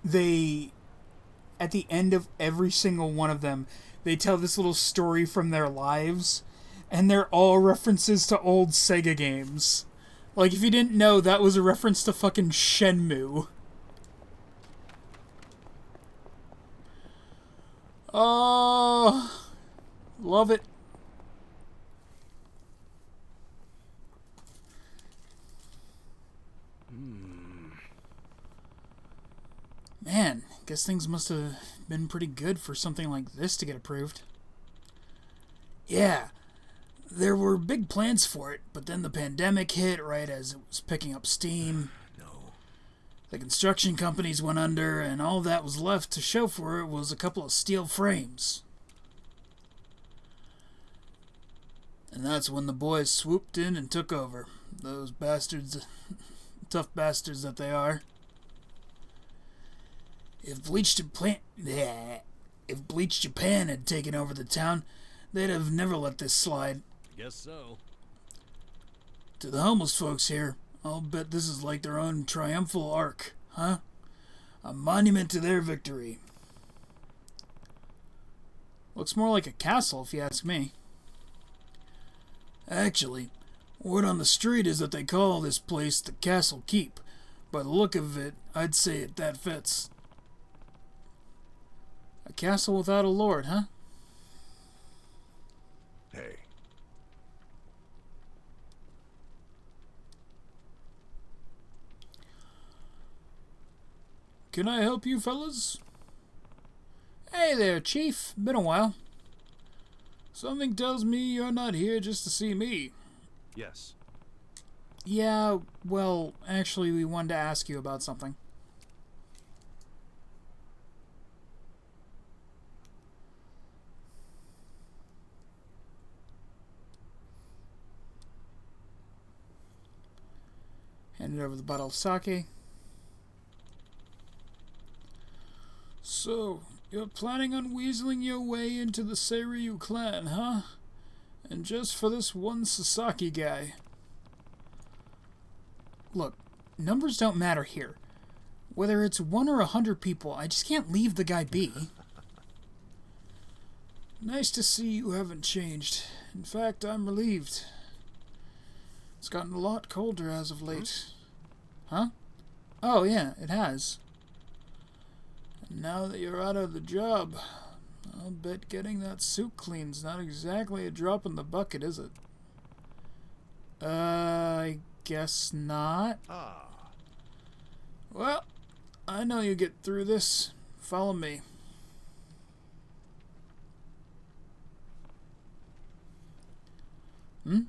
they, at the end of every single one of them, they tell this little story from their lives, and they're all references to old Sega games. Like, if you didn't know, that was a reference to fucking Shenmue. Oh, love it. Man, guess things must have been pretty good for something like this to get approved. Yeah, there were big plans for it, but then the pandemic hit right as it was picking up steam. No. The construction companies went under, and all that was left to show for it was a couple of steel frames. And that's when the boys swooped in and took over. Those bastards, tough bastards that they are. If Bleach Japan had taken over the town, they'd have never let this slide. Guess so. To the homeless folks here, I'll bet this is like their own triumphal arc, huh? A monument to their victory. Looks more like a castle, if you ask me. Actually, word on the street is that they call this place the Castle Keep. By the look of it, I'd say that fits. A castle without a lord, huh? Hey. Can I help you fellas? Hey there, Chief. Been a while. Something tells me you're not here just to see me. Yes. Yeah, well, actually, we wanted to ask you about something. Handed over the bottle of sake. So, you're planning on weaseling your way into the Seiryu clan, huh? And just for this one Sasaki guy. Look, numbers don't matter here. Whether it's 1 or 100 people, I just can't leave the guy be. Nice to see you haven't changed. In fact, I'm relieved. It's gotten a lot colder as of late. Huh? Oh, yeah, it has. And now that you're out of the job, I'll bet getting that suit clean's not exactly a drop in the bucket, is it? I guess not. Well, I know you get through this. Follow me. Hmm?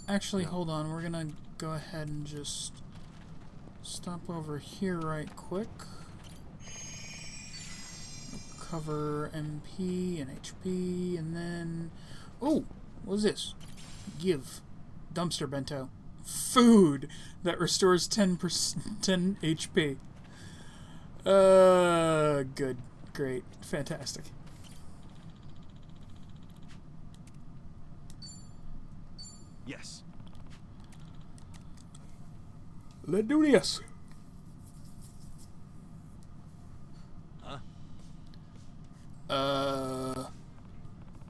Actually, hold on. We're gonna go ahead and just stop over here right quick. Cover MP and HP, and then... Oh! What is this? Give. Dumpster bento. Food that restores 10 HP. Good. Great. Fantastic. Yes. Let's do this. Huh?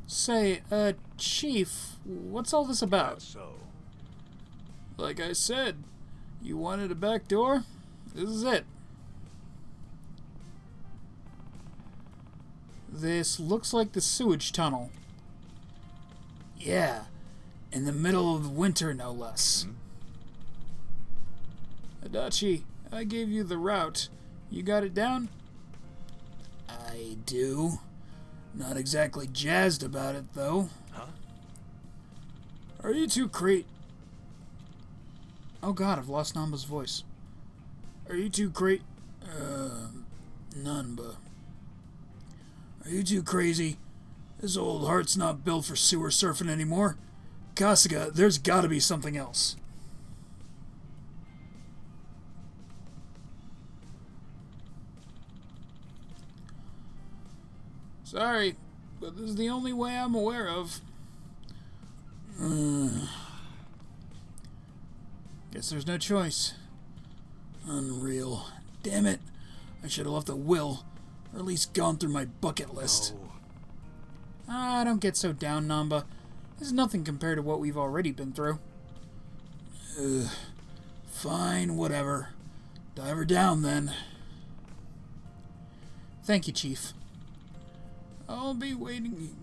Say, Chief, what's all this about? So, Like I said, you wanted a back door? This is it. This looks like the sewage tunnel. Yeah, in the middle of winter, no less. Adachi, I gave you the route. You got it down? I do. Not exactly jazzed about it, though. Huh? Are you two Oh god, I've lost Namba's voice. Are you two Nanba. Are you too crazy? This old heart's not built for sewer surfing anymore. Kasuga, there's gotta be something else. Sorry, but this is the only way I'm aware of. Guess there's no choice. Unreal. Damn it. I should have left a will, or at least gone through my bucket list. Ah, don't get so down, Namba. This is nothing compared to what we've already been through. Fine, whatever. Dive her down, then. Thank you, Chief. I'll be waiting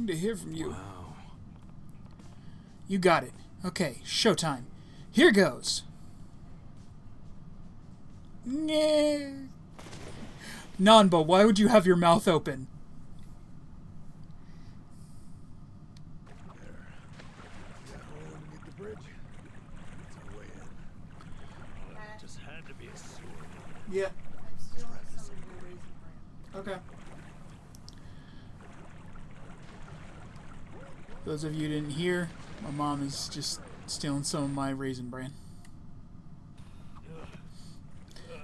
to hear from you. Wow. You got it. Okay, showtime. Here goes. Nanba, why would you have your mouth open? there. That hole underneath the bridge? That's our way in. Just had to be a sewer. Yeah. I'm still in some of your raising plan. Okay. Those of you who didn't hear, my mom is just stealing some of my Raisin Bran.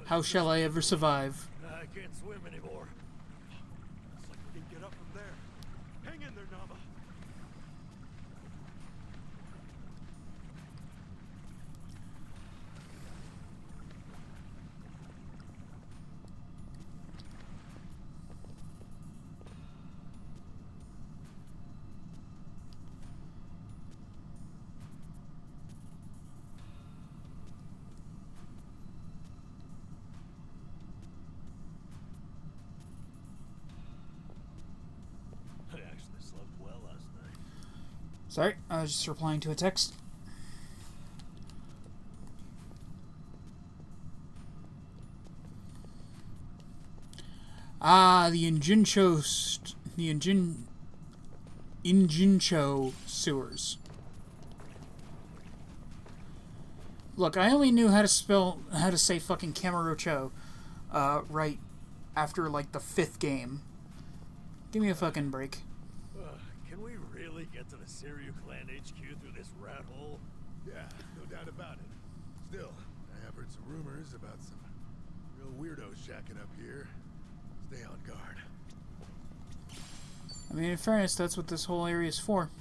How shall I ever survive? I can't swim anymore. Looks like we can get up from there. Hang in there, Nava. I actually slept well last night. Sorry, I was just replying to a text. Ah, the Injincho sewers. Look, I only knew how to say fucking Kamurocho, right after like the 5th game. Give me a fucking break. Can we really get to the Siryu clan HQ through this rat hole? Yeah, no doubt about it. Still, I have heard some rumors about some real weirdos shacking up here. Stay on guard. I mean, in fairness, that's what this whole area is for.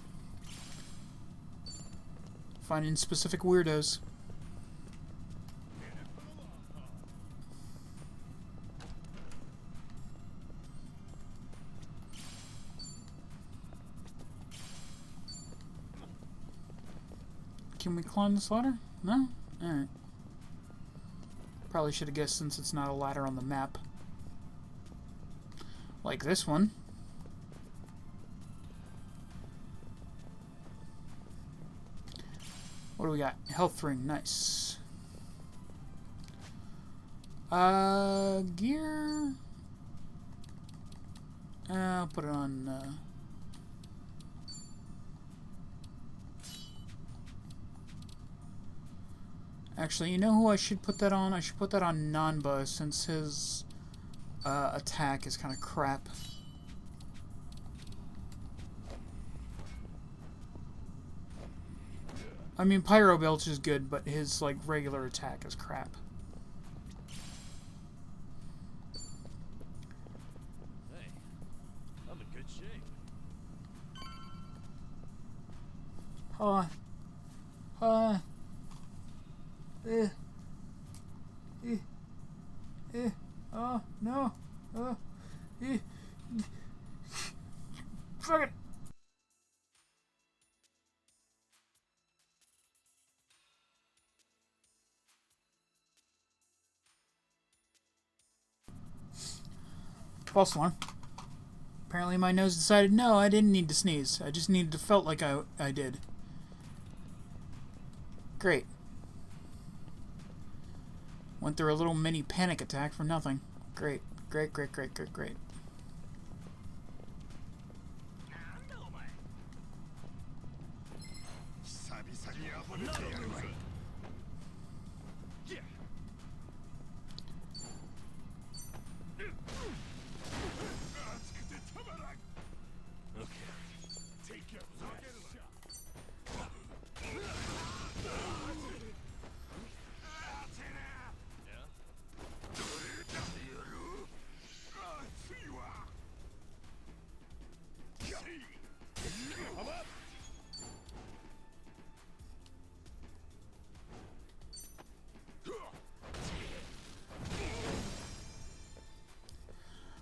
Finding specific weirdos. Can we climb this ladder? No? Alright. Probably should have guessed since it's not a ladder on the map. Like this one. What do we got? Health ring, nice. Gear. I'll put it on, Actually, you know who I should put that on? I should put that on Nanba, since his attack is kind of crap. I mean, Pyro Belch is good, but his like regular attack is crap. Hey, I'm in good shape. Hold on. Hold on. Oh, no. Fuck it. False alarm. Apparently my nose decided, no, I didn't need to sneeze. I just needed to felt like I did. Great. Went through a little mini panic attack for nothing. Great. Great, great, great, great, great.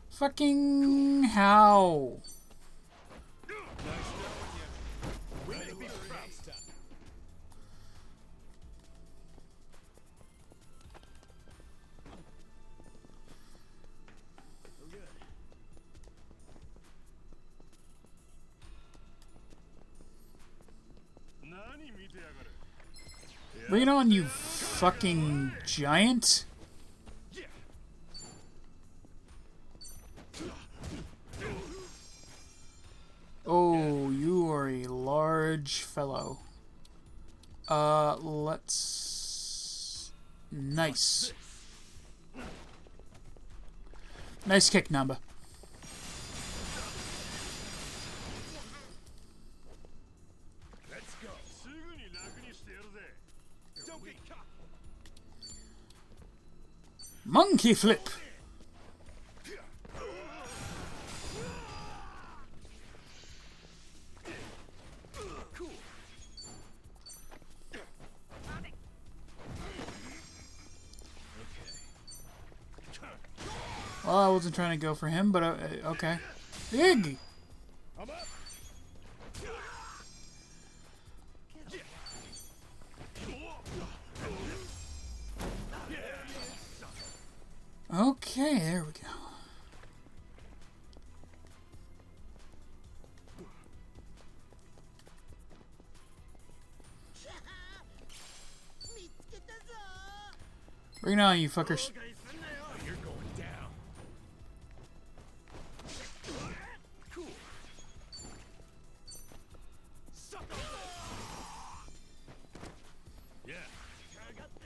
Fucking how? Bring it on, you fucking giant. Oh, you are a large fellow. Let's... Nice. Nice kick, Namba. Monkey flip. Well, I wasn't trying to go for him, but okay. Iggy. Okay, there we go. Bring it on, you fuckers. You're going down. Cool. Yeah.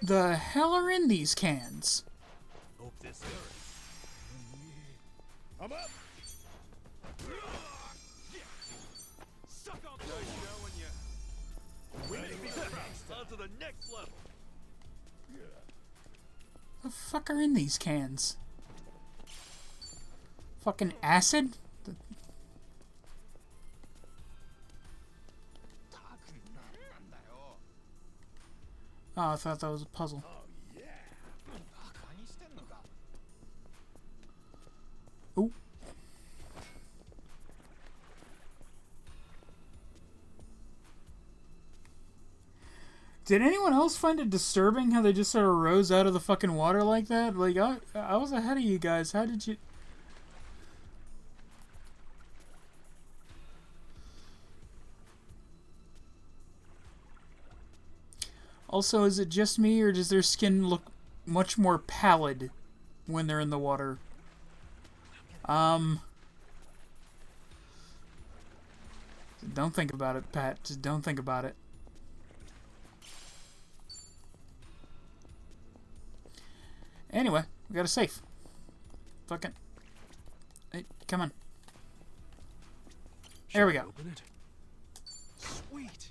The hell are in these cans? Hope this hurts. I'm up. Suck on those when you ready to be pressed onto the next level. The fuck are in these cans? Fucking acid? Oh, I thought that was a puzzle. Ooh. Did anyone else find it disturbing how they just sort of rose out of the fucking water like that? Like, I was ahead of you guys. How did you... Also, is it just me, or does their skin look much more pallid when they're in the water? Don't think about it, Pat. Just don't think about it. Anyway, we got a safe. Fucking... Hey, come on. There we go. Open it. Sweet.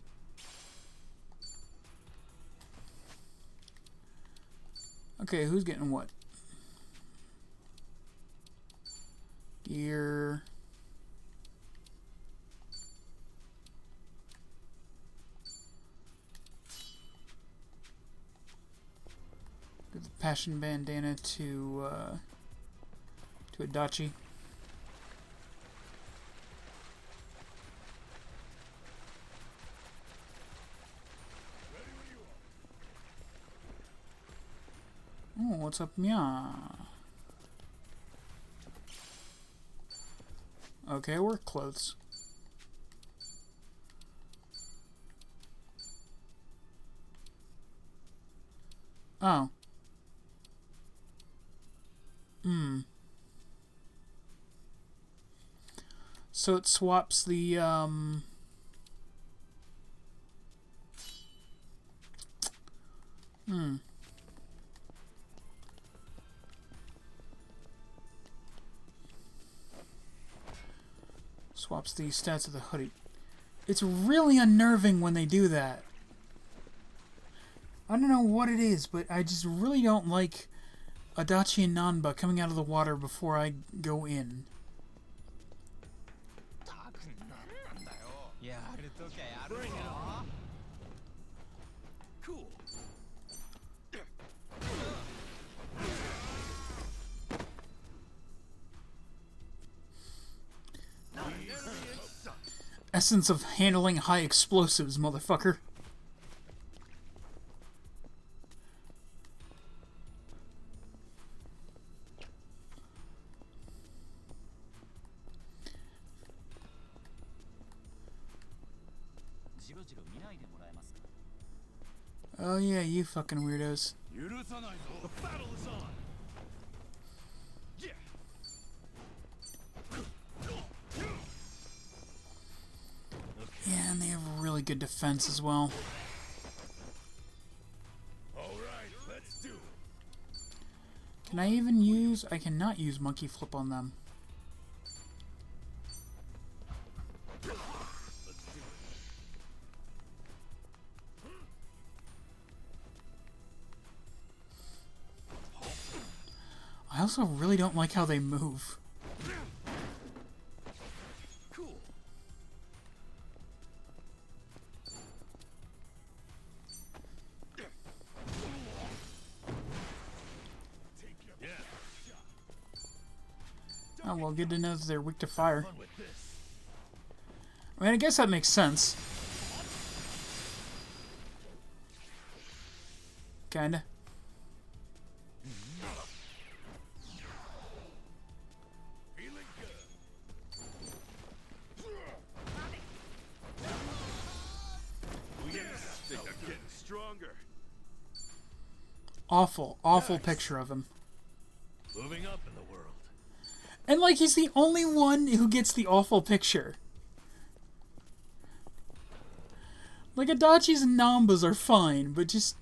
Okay, who's getting what? Gear... Give the passion bandana to Adachi. Oh, what's up, Mia? Okay, work clothes. Oh. So it swaps the, Swaps the stats of the hoodie. It's really unnerving when they do that. I don't know what it is, but I just really don't like Adachi and Nanba coming out of the water before I go in. Bring it on. Cool. Essence of handling high explosives, motherfucker. Oh yeah, you fucking weirdos. The battle is on. Yeah. Yeah, and they have a really good defense as well. All right, let's do it. Can I even use... I cannot use monkey flip on them. I also really don't like how they move. Cool. Oh, well, good to know that they're weak to fire. I mean, I guess that makes sense. Kinda. Stronger. Awful, awful picture of him. Moving up in the world. And, like, he's the only one who gets the awful picture. Like, Adachi's and Namba's are fine, but just...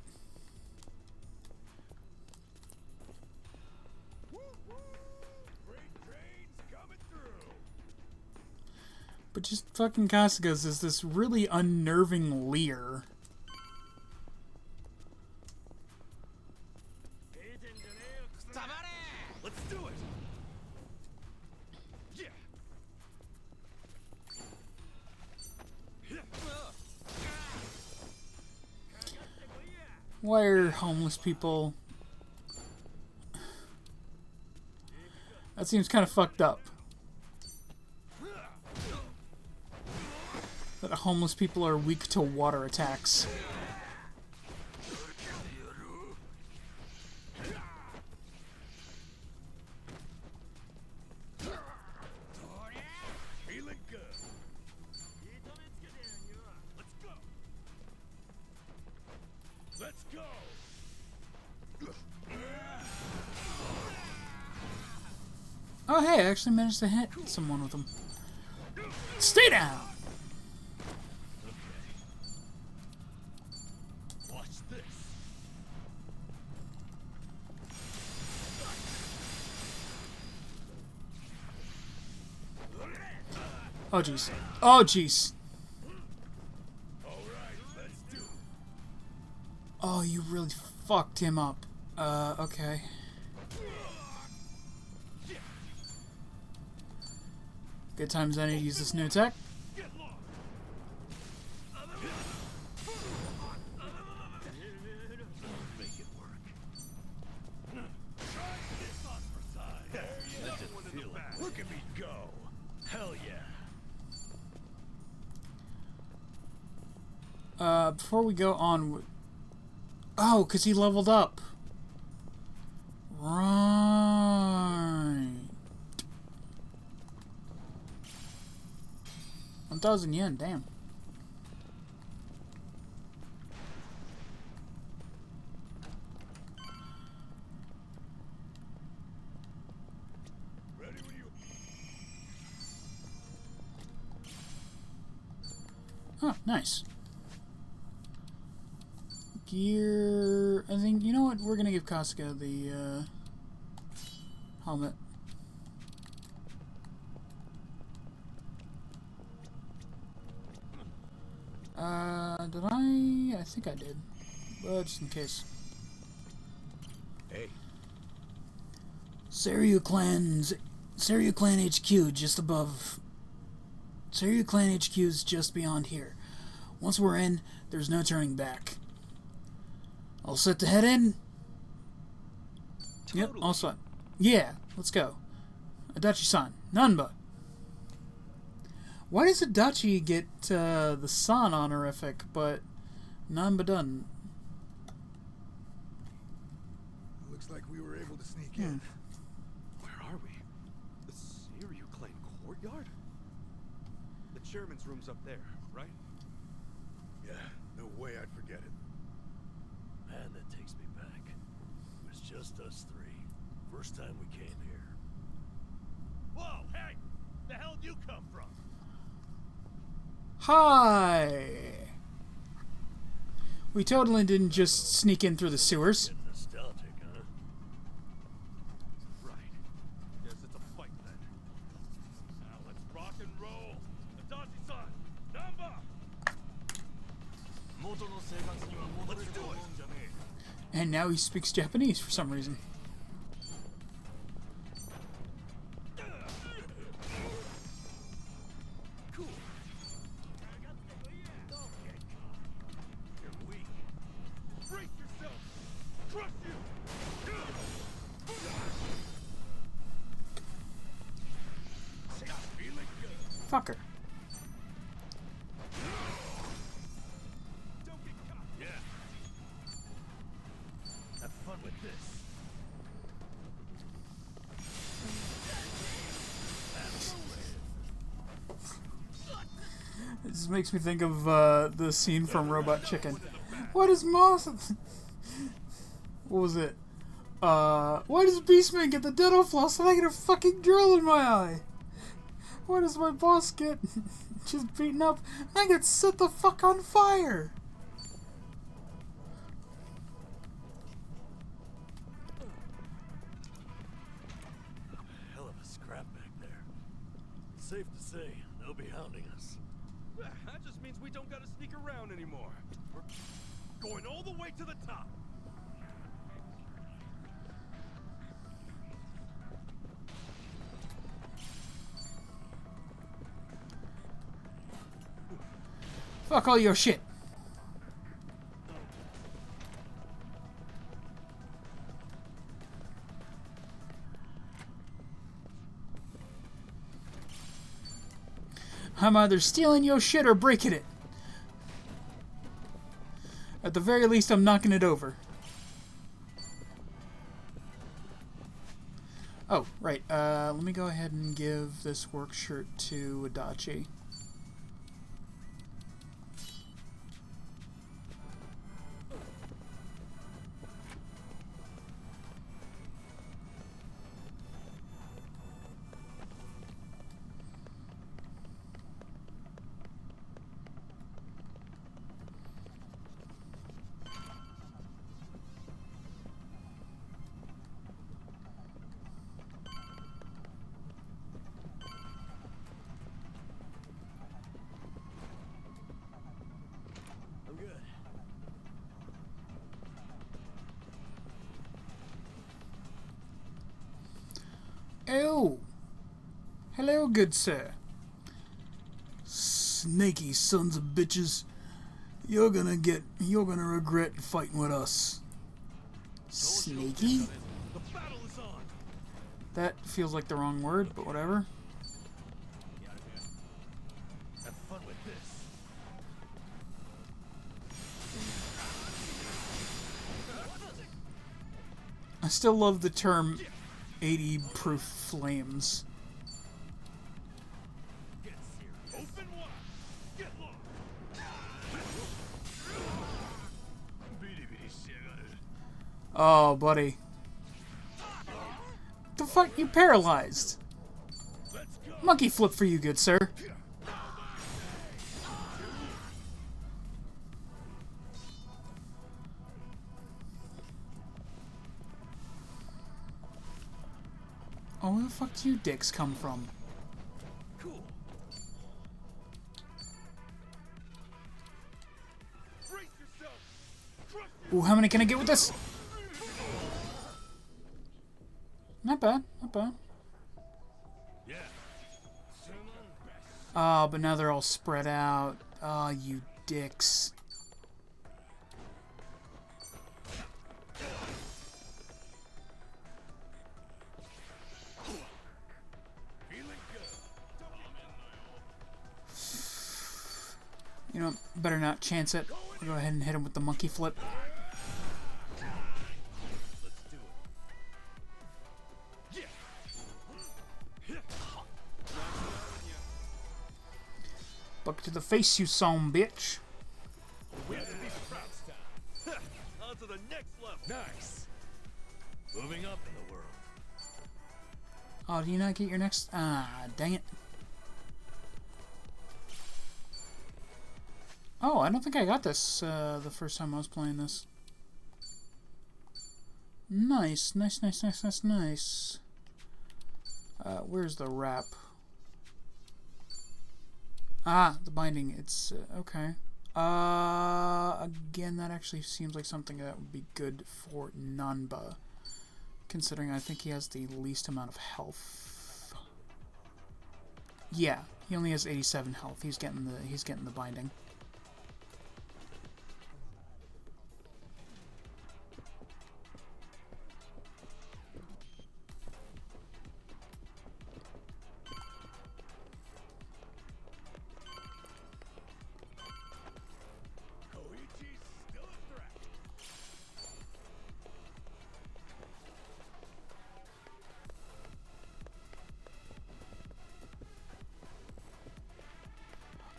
But just fucking Kasuga's is this really unnerving leer. Let's do it. Yeah. Why are homeless people... That seems kind of fucked up. That homeless people are weak to water attacks. Feeling good. Let's go. Oh hey, I actually managed to hit someone with them. Stay down! Watch this. Oh jeez. Oh jeez. Oh, you really fucked him up. Okay. Good times I need to use this new attack. Make it work. That didn't feel it. Look at me go. Hell yeah. Before we go on with... Oh, because he leveled up. Right. 1,000 yen, damn. Ready when you... Oh, nice. Gear... I think, you know what? We're gonna give Kasuga the, helmet. Did I? I think I did. But just in case. Hey. Seiryu Clan HQ just above. Seiryu Clan HQ is just beyond here. Once we're in, there's no turning back. All set to head in? Totally. Yep, all set. Yeah, let's go. Adachi-san, none but. Why does Adachi get the san honorific, but Nanba doesn't? Looks like we were able to sneak in. Where are we? The Seiryu Clan courtyard? The chairman's room's up there, right? Yeah, no way I'd forget it. Man, that takes me back. It was just us three. First time we came here. Whoa, hey! The hell did you come from? Hi! We totally didn't just sneak in through the sewers. Getting nostalgic, huh? Right. Guess it's a fight then. Now let's rock and roll. Adachi-san, Namba! Let's do it. And now he speaks Japanese for some reason. Fucker. Yeah. Have fun with this. It just makes me think of the scene from Robot Chicken. What is Moss? What was it? Why does Beastman get the dental floss and I get a fucking drill in my eye? Why does my boss get just beaten up and I get set the fuck on fire? Hell of a scrap back there. Safe to say, they'll be hounding us. That just means we don't gotta sneak around anymore. We're going all the way to the top. Fuck all your shit. I'm either stealing your shit or breaking it. At the very least, I'm knocking it over. Oh, right. Let me go ahead and give this work shirt to Adachi. I'm good. Oh! Hello, good sir. Snaky sons of bitches. You're gonna regret fighting with us. Snaky? The battle is on. That feels like the wrong word, but whatever. Have fun with this. I still love the term 80 proof flames. Get serious. Open wide. Get low. Oh, buddy. The fuck? You paralyzed. Let's go. Monkey flip for you, good sir. Oh, where the fuck do you dicks come from? Cool. Brace yourself. Trust Ooh, how many can I get with this? Not bad, not bad. Yeah. Oh, but now they're all spread out. Oh, you dicks. Feeling good. You know, better not chance it. I'll go ahead and hit him with the monkey flip. Let's do it. Yeah. Buck to the face, you son bitch. We have to be proud time. On to the next level. Nice. Moving up in the world. Oh, do you not get your next? Ah, dang it. Oh, I don't think I got this the first time I was playing this. Nice, nice, nice, nice, nice, nice. Where's the wrap? Ah, the binding. It's okay. Again, that actually seems like something that would be good for Nanba, considering I think he has the least amount of health. Yeah, he only has 87 health. He's getting the binding.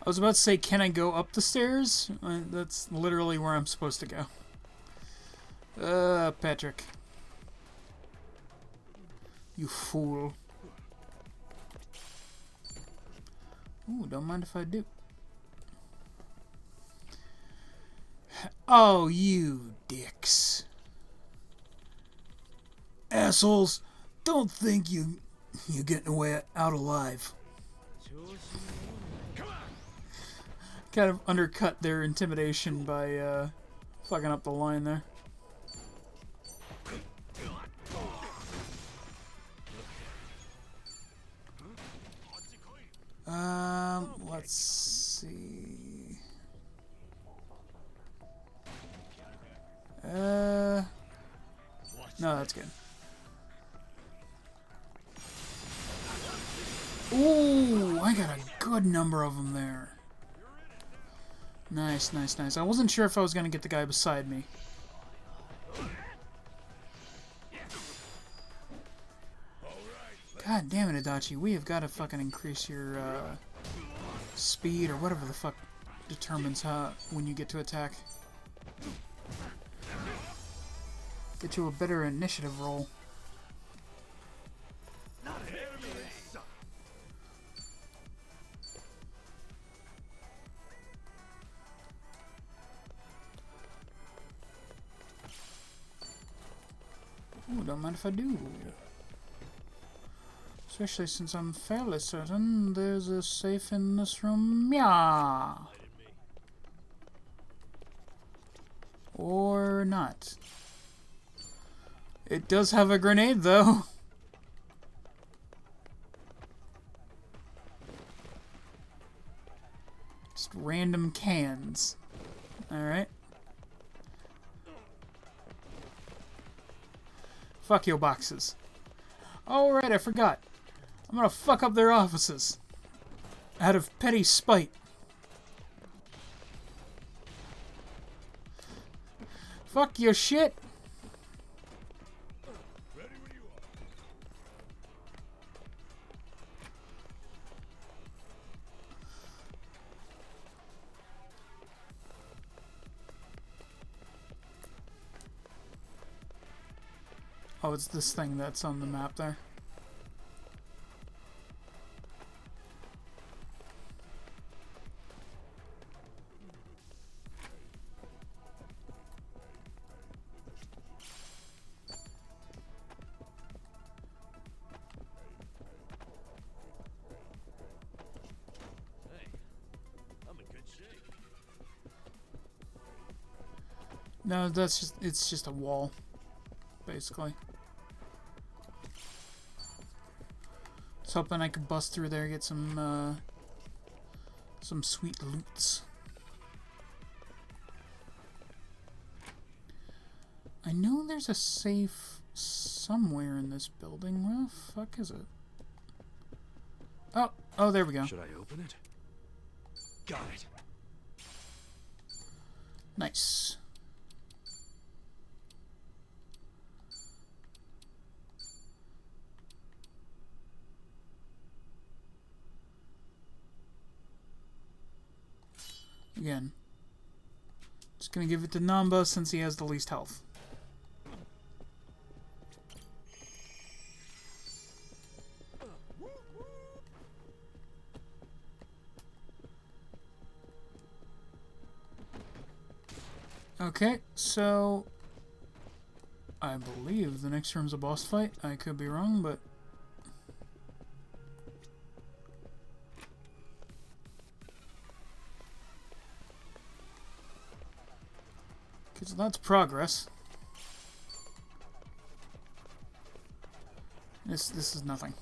I was about to say, can I go up the stairs? That's literally where I'm supposed to go. Patrick. You fool. Ooh, don't mind if I do. Oh, you dicks. Assholes, don't think you're getting away out alive. Kind of undercut their intimidation by fucking up the line there. Let's see. No, that's good. Ooh, I got a good number of them there. Nice, nice, nice. I wasn't sure if I was going to get the guy beside me. God damn it, Adachi. We have got to fucking increase your speed or whatever the fuck determines how when you get to attack. Get you a better initiative roll. Ooh, don't mind if I do. Especially since I'm fairly certain there's a safe in this room. Yeah. Or not. It does have a grenade, though. Just random cans. Alright. Fuck your boxes. Alright, I forgot. I'm gonna fuck up their offices. Out of petty spite. Fuck your shit. Oh, it's this thing that's on the map there. No, that's just, it's just a wall, basically. I was hoping I could bust through there and get some sweet loots. I know there's a safe somewhere in this building. Where the fuck is it? Oh, there we go. Should I open it? Got it. Nice. Again, just gonna give it to Namba since he has the least health. Okay, so I believe the next room's a boss fight. I could be wrong, but because that's progress. This is nothing.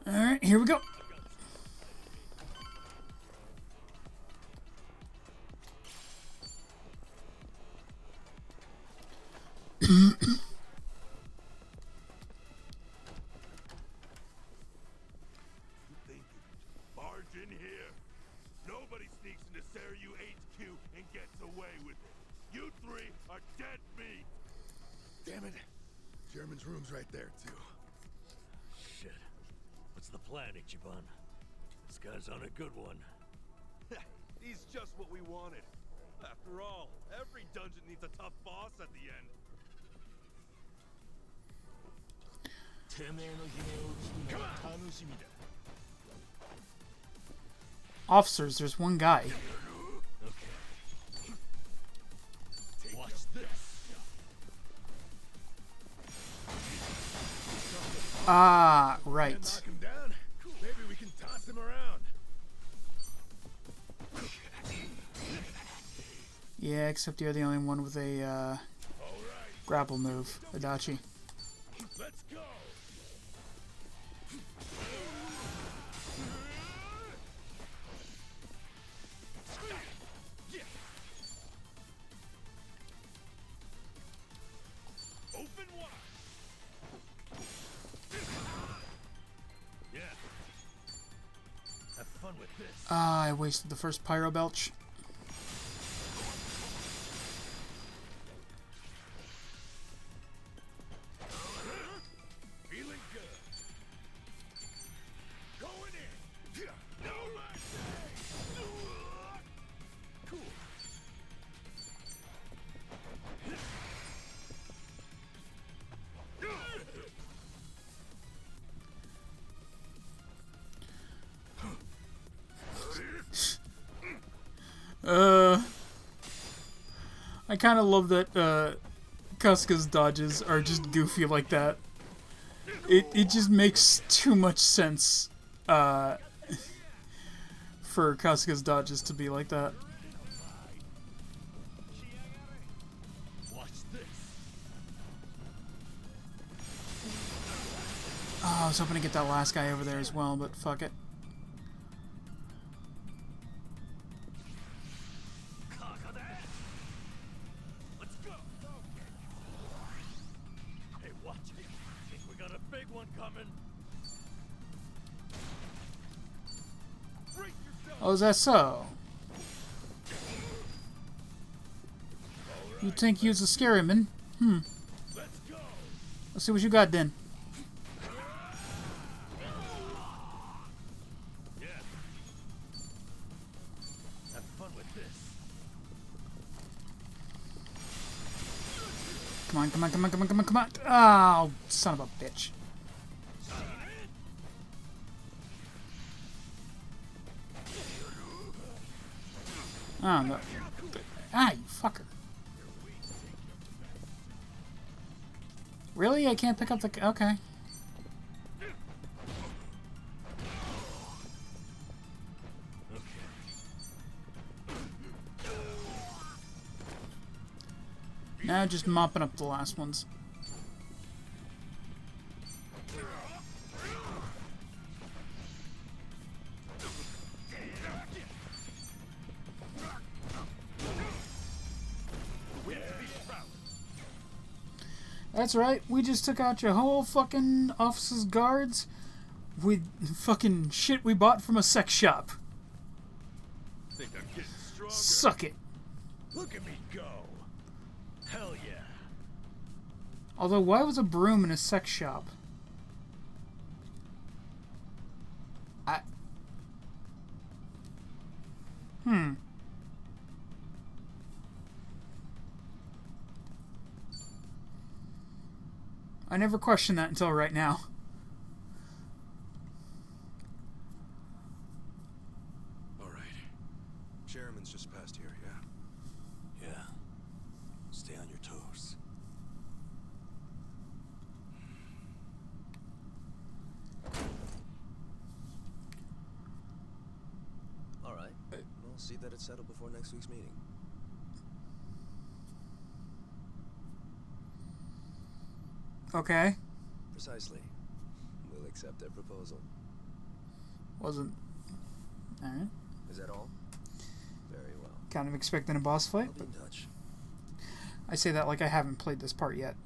All right, here we go. Barge in here. No room's right there, too. Shit. What's the plan, Ichiban? This guy's on a good one. He's just what we wanted. After all, every dungeon needs a tough boss at the end. Officers, there's one guy. Okay. Watch this. Ah, right. Knock him down? Maybe we can toss him around. Yeah, except you're the only one with a grapple move, Adachi. Let's go. Open wide. Yeah. Have fun with this. Ah, I wasted the first pyro belch. Feeling good. Going in. No mercy. Cool. I kind of love that Kasuga's dodges are just goofy like that. It just makes too much sense for Kasuga's dodges to be like that. Watch this. Oh, I was hoping to get that last guy over there as well, but fuck it. Let's go. Hey, watch it. Think we got a big one coming. Oh, is that so? You think you's a scary man? Let's go. Let's see what you got then. Yeah. Have fun with this. Come on, come on, come on, come on, come on, come on. Oh, son of a bitch. Oh, no. Ah, you fucker. Really? I can't pick up the... Okay. Now just mopping up the last ones. That's right, we just took out your whole fucking office's guards with fucking shit we bought from a sex shop. Think I'm getting stronger. Suck it. Look at me go. Hell yeah. Although, why was a broom in a sex shop? I never questioned that until right now. All right. Chairman's just passed here, yeah? Yeah. Stay on your toes. All right. We'll see that it's settled before next week's meeting. Okay. Precisely. We'll accept their proposal. Wasn't... Alright. Is that all? Very well. Kind of expecting a boss fight, I'll be but in touch. I say that like I haven't played this part yet.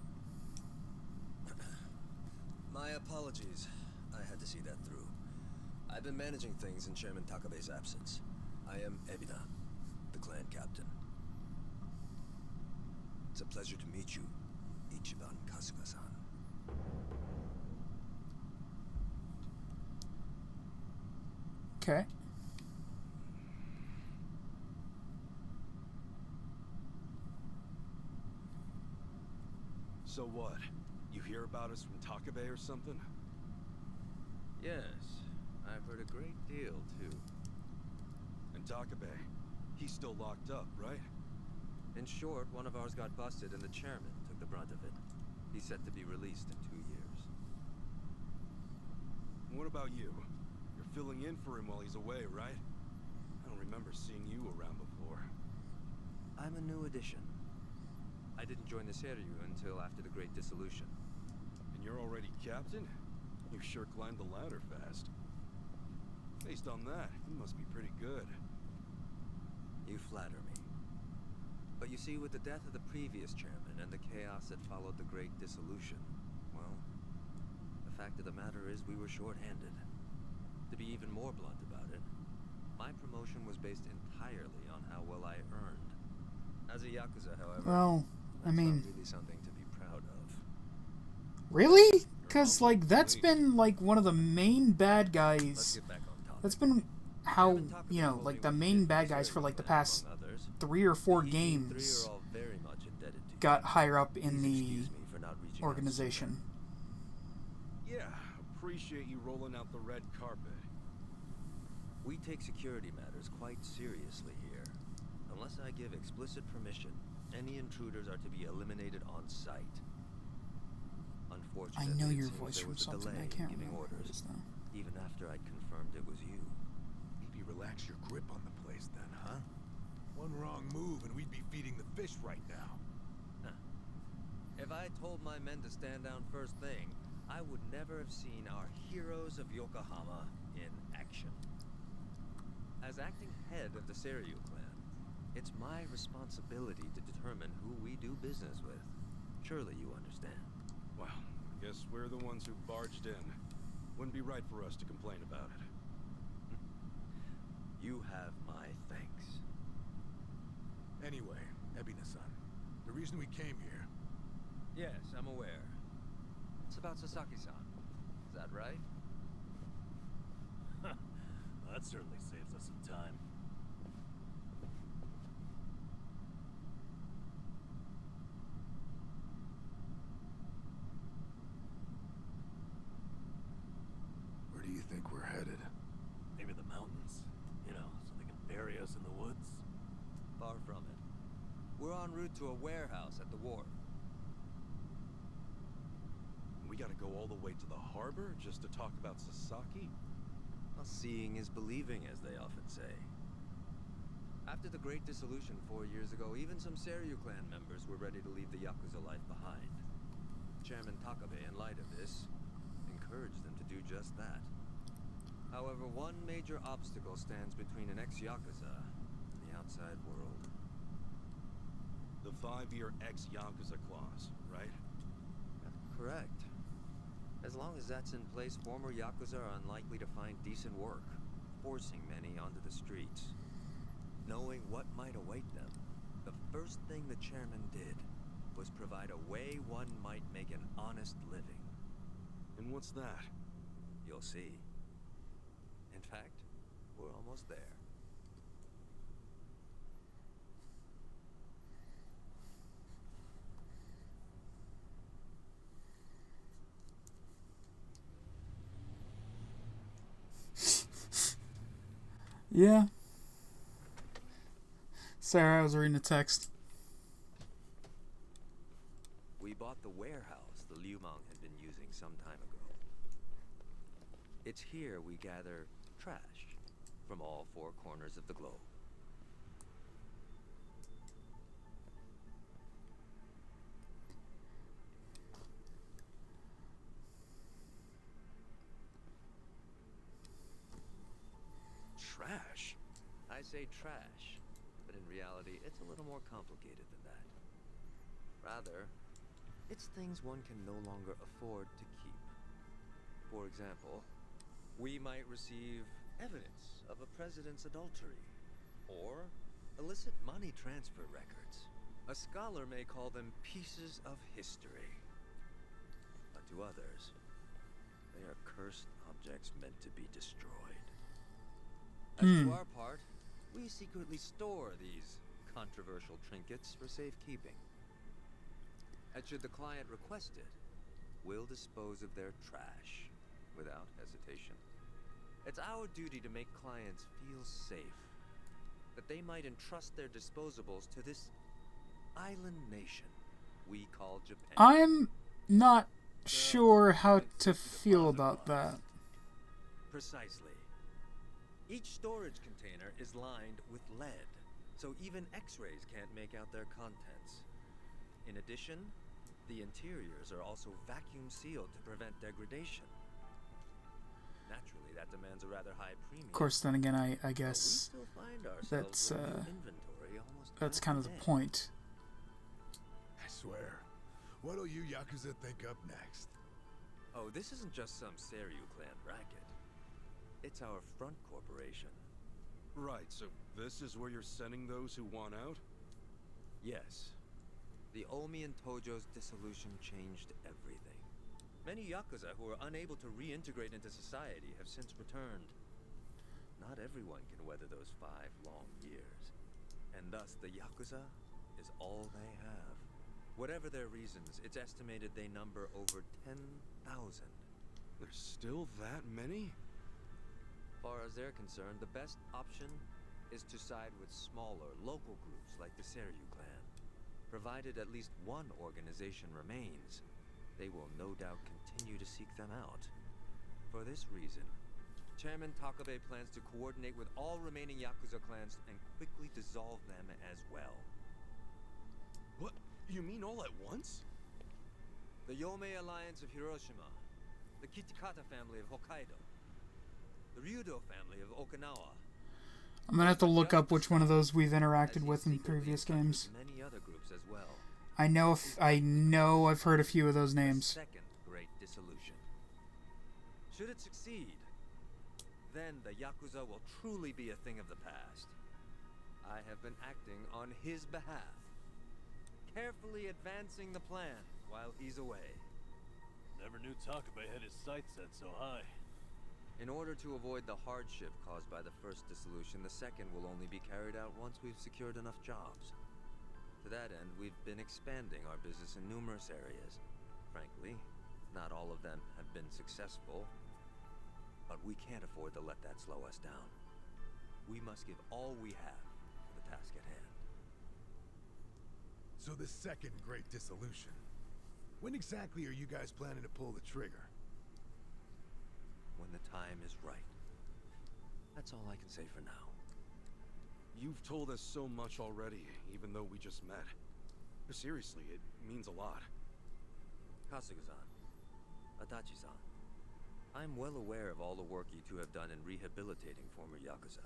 My apologies. I had to see that through. I've been managing things in Chairman Takabe's absence. I am Ebina, the clan captain. It's a pleasure to meet you, Ichiban Kasuga-san. Okay. So what? You hear about us from Takabe or something? Yes, I've heard a great deal, too. And Takabe, he's still locked up, right? In short, one of ours got busted and the chairman took the brunt of it. He's set to be released in 2 years. What about you? You're filling in for him while he's away, right? I don't remember seeing you around before. I'm a new addition. I didn't join the Seiryu until after the Great Dissolution. And you're already captain? You sure climbed the ladder fast. Based on that, you must be pretty good. You flatter me. But you see, with the death of the previous chairman and the chaos that followed the Great Dissolution, well, the fact of the matter is we were short-handed. To be even more blunt about it, my promotion was based entirely on how well I earned. As a Yakuza, however, Well, I mean, not really something to be proud of. really? Because, like, that's been, like, one of the main bad Let's guys. get back on topic. That's been how, you know, like, the main bad guys for, like, the past 3 or 4 games are all very much indebted to you. got higher up in Please the excuse me for not reaching out organization. Yeah, appreciate you rolling out the red carpet. We take security matters quite seriously here. Unless I give explicit permission, any intruders are to be eliminated on sight. I Unfortunately, know it your seems voice there from was a something. delay I in can't giving remember what it orders, is, though. even after I'd confirmed it was you. Maybe relax your grip on the place then, huh? One wrong move and we'd be feeding the fish right now. Huh. If I told my men to stand down first thing, I would never have seen our heroes of Yokohama in action. As acting head of the Seiryu clan, it's my responsibility to determine who we do business with. Surely you understand. Well, I guess we're the ones who barged in. Wouldn't be right for us to complain about it. You have my thanks. Anyway, Ebina-san, the reason we came here... Yes, I'm aware. It's about Sasaki-san. Is that right? That certainly saves us some time. Where do you think we're headed? Maybe the mountains. You know, so they can bury us in the woods. Far from it. We're en route to a warehouse at the wharf. We gotta go all the way to the harbor just to talk about Sasaki? Well, seeing is believing, as they often say. After the Great Dissolution 4 years ago, even some Seiryu clan members were ready to leave the Yakuza life behind. Chairman Takabe, in light of this, encouraged them to do just that. However, one major obstacle stands between an ex-Yakuza and the outside world. The 5-year ex-Yakuza clause, right? Correct. As long as that's in place, former Yakuza are unlikely to find decent work, forcing many onto the streets. Knowing what might await them, the first thing the chairman did was provide a way one might make an honest living. And what's that? You'll see. In fact, we're almost there. Yeah. Sarah, I was reading the text. We bought the warehouse the Liu Meng had been using some time ago. It's here we gather trash from all 4 corners of the globe. Trash? I say trash, but in reality, it's a little more complicated than that. Rather, it's things one can no longer afford to keep. For example, we might receive evidence of a president's adultery, or illicit money transfer records. A scholar may call them pieces of history. But to others, they are cursed objects meant to be destroyed. As to our part, we secretly store these controversial trinkets for safekeeping. And should the client request it, we'll dispose of their trash without hesitation. It's our duty to make clients feel safe, that they might entrust their disposables to this island nation we call Japan. I'm not sure how to feel about that. Precisely. Each storage container is lined with lead, so even X-rays can't make out their contents. In addition, the interiors are also vacuum sealed to prevent degradation. Naturally, that demands a rather high premium. Of course, then again, I guess that's kind of the point. I swear. What'll you Yakuza think up next? Oh, this isn't just some Seiryu clan racket. It's our front corporation. Right, so this is where you're sending those who want out? Yes. The Omi and Tojo's dissolution changed everything. Many Yakuza who were unable to reintegrate into society have since returned. Not everyone can weather those 5 long years. And thus the Yakuza is all they have. Whatever their reasons, it's estimated they number over 10,000. There's still that many? As far as they're concerned, the best option is to side with smaller, local groups like the Seiryu clan. Provided at least one organization remains, they will no doubt continue to seek them out. For this reason, Chairman Takabe plans to coordinate with all remaining Yakuza clans and quickly dissolve them as well. What? You mean all at once? The Yomei Alliance of Hiroshima, the Kitakata family of Hokkaido, the Ryudo family of Okinawa. I'm gonna have to look up which one of those we've interacted with in previous games. Many other groups as well. I know I've heard a few of those names. Second great dissolution. Should it succeed, then the Yakuza will truly be a thing of the past. I have been acting on his behalf, carefully advancing the plan while he's away. Never knew Takabe had his sights set so high. In order to avoid the hardship caused by the first dissolution, the second will only be carried out once we've secured enough jobs. To that end, we've been expanding our business in numerous areas. Frankly, not all of them have been successful, but we can't afford to let that slow us down. We must give all we have to the task at hand. So the second great dissolution. When exactly are you guys planning to pull the trigger? When the time is right. That's all I can say for now. You've told us so much already, even though we just met. Seriously, it means a lot. Kasuga-san, Adachi-san, I'm well aware of all the work you two have done in rehabilitating former Yakuza.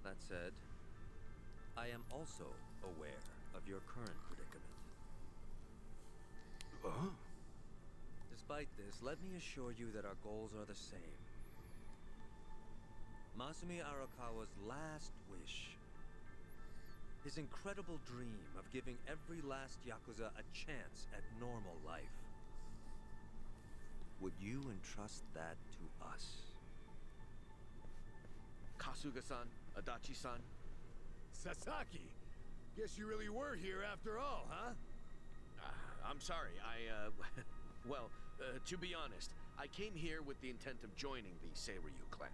That said, I am also aware of your current predicament. Despite this, let me assure you that our goals are the same. Masumi Arakawa's last wish, his incredible dream of giving every last Yakuza a chance at normal life. Would you entrust that to us? Kasuga-san, Adachi-san. Sasaki! Guess you really were here after all, huh? I'm sorry, well, to be honest, I came here with the intent of joining the Seiryu clan.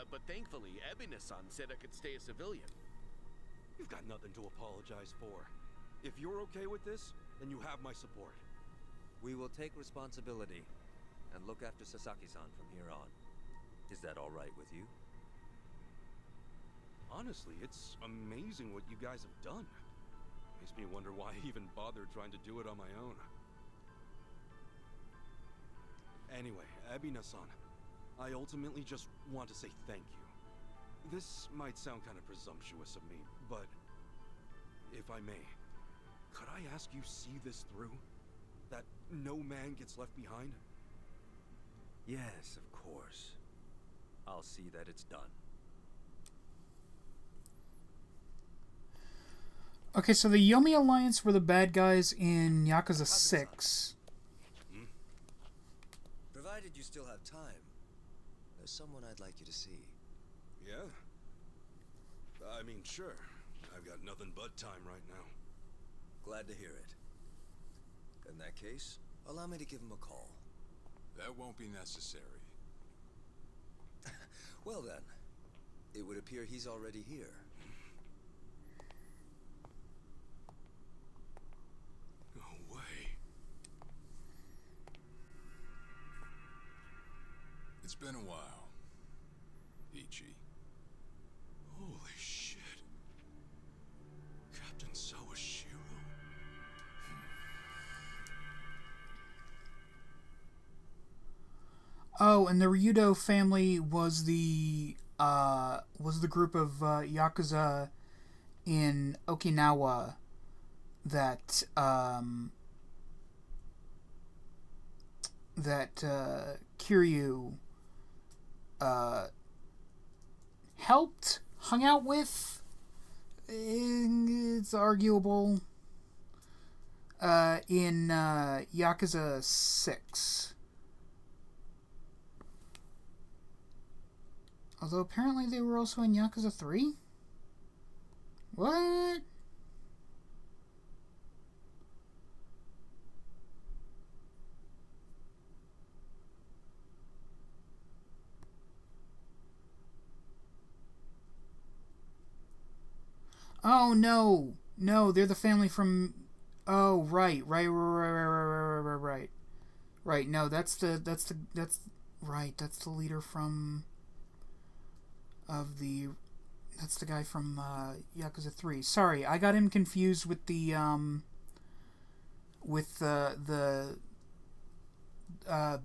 But thankfully, Ebina-san said I could stay a civilian. You've got nothing to apologize for. If you're okay with this, then you have my support. We will take responsibility and look after Sasaki-san from here on. Is that all right with you? Honestly, it's amazing what you guys have done. Makes me wonder why I even bothered trying to do it on my own. Anyway, Ebina-san, I ultimately just want to say thank you. This might sound kind of presumptuous of me, but if I may, could I ask you see this through? That no man gets left behind? Yes, of course. I'll see that it's done. Okay, so the Yomi Alliance were the bad guys in Yakuza 6. Provided you still have time, There's someone I'd like you to see. Yeah? I mean, sure. I've got nothing but time right now. Glad to hear it. In that case, allow me to give him a call. That won't be necessary. Well then, it would appear he's already here. No way. It's been a while, Ichi. Holy shit. Captain Sawashiro? Oh, and the Ryudo family was the group of Yakuza in Okinawa that Kiryu helped, hung out with. It's arguable. In Yakuza 6. Although apparently they were also in Yakuza 3? What? Oh no. No, they're the family from right. Right, no, that's the leader from that's the guy from Yakuza 3. Sorry, I got him confused with the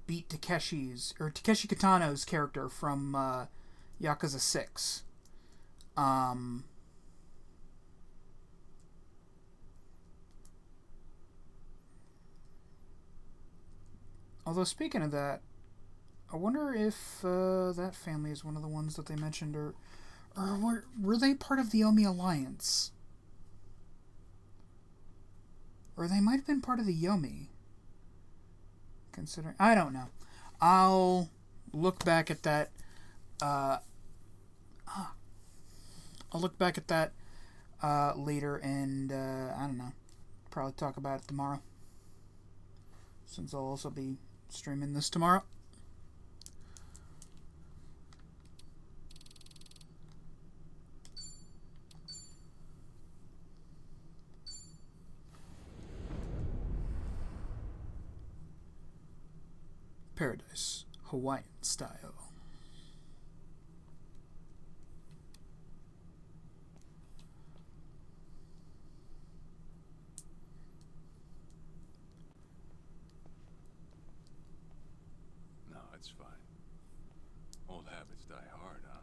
Beat Takeshi's or Takeshi Kitano's character from Yakuza 6. Although speaking of that, I wonder if that family is one of the ones that they mentioned, or were they part of the Omi Alliance? Or they might have been part of the Yomi. Considering, I don't know. I'll look back at that. I'll look back at that later, and I don't know. Probably talk about it tomorrow, since I'll also be streaming this tomorrow. Paradise, Hawaiian style. No, it's fine. Old habits die hard, huh?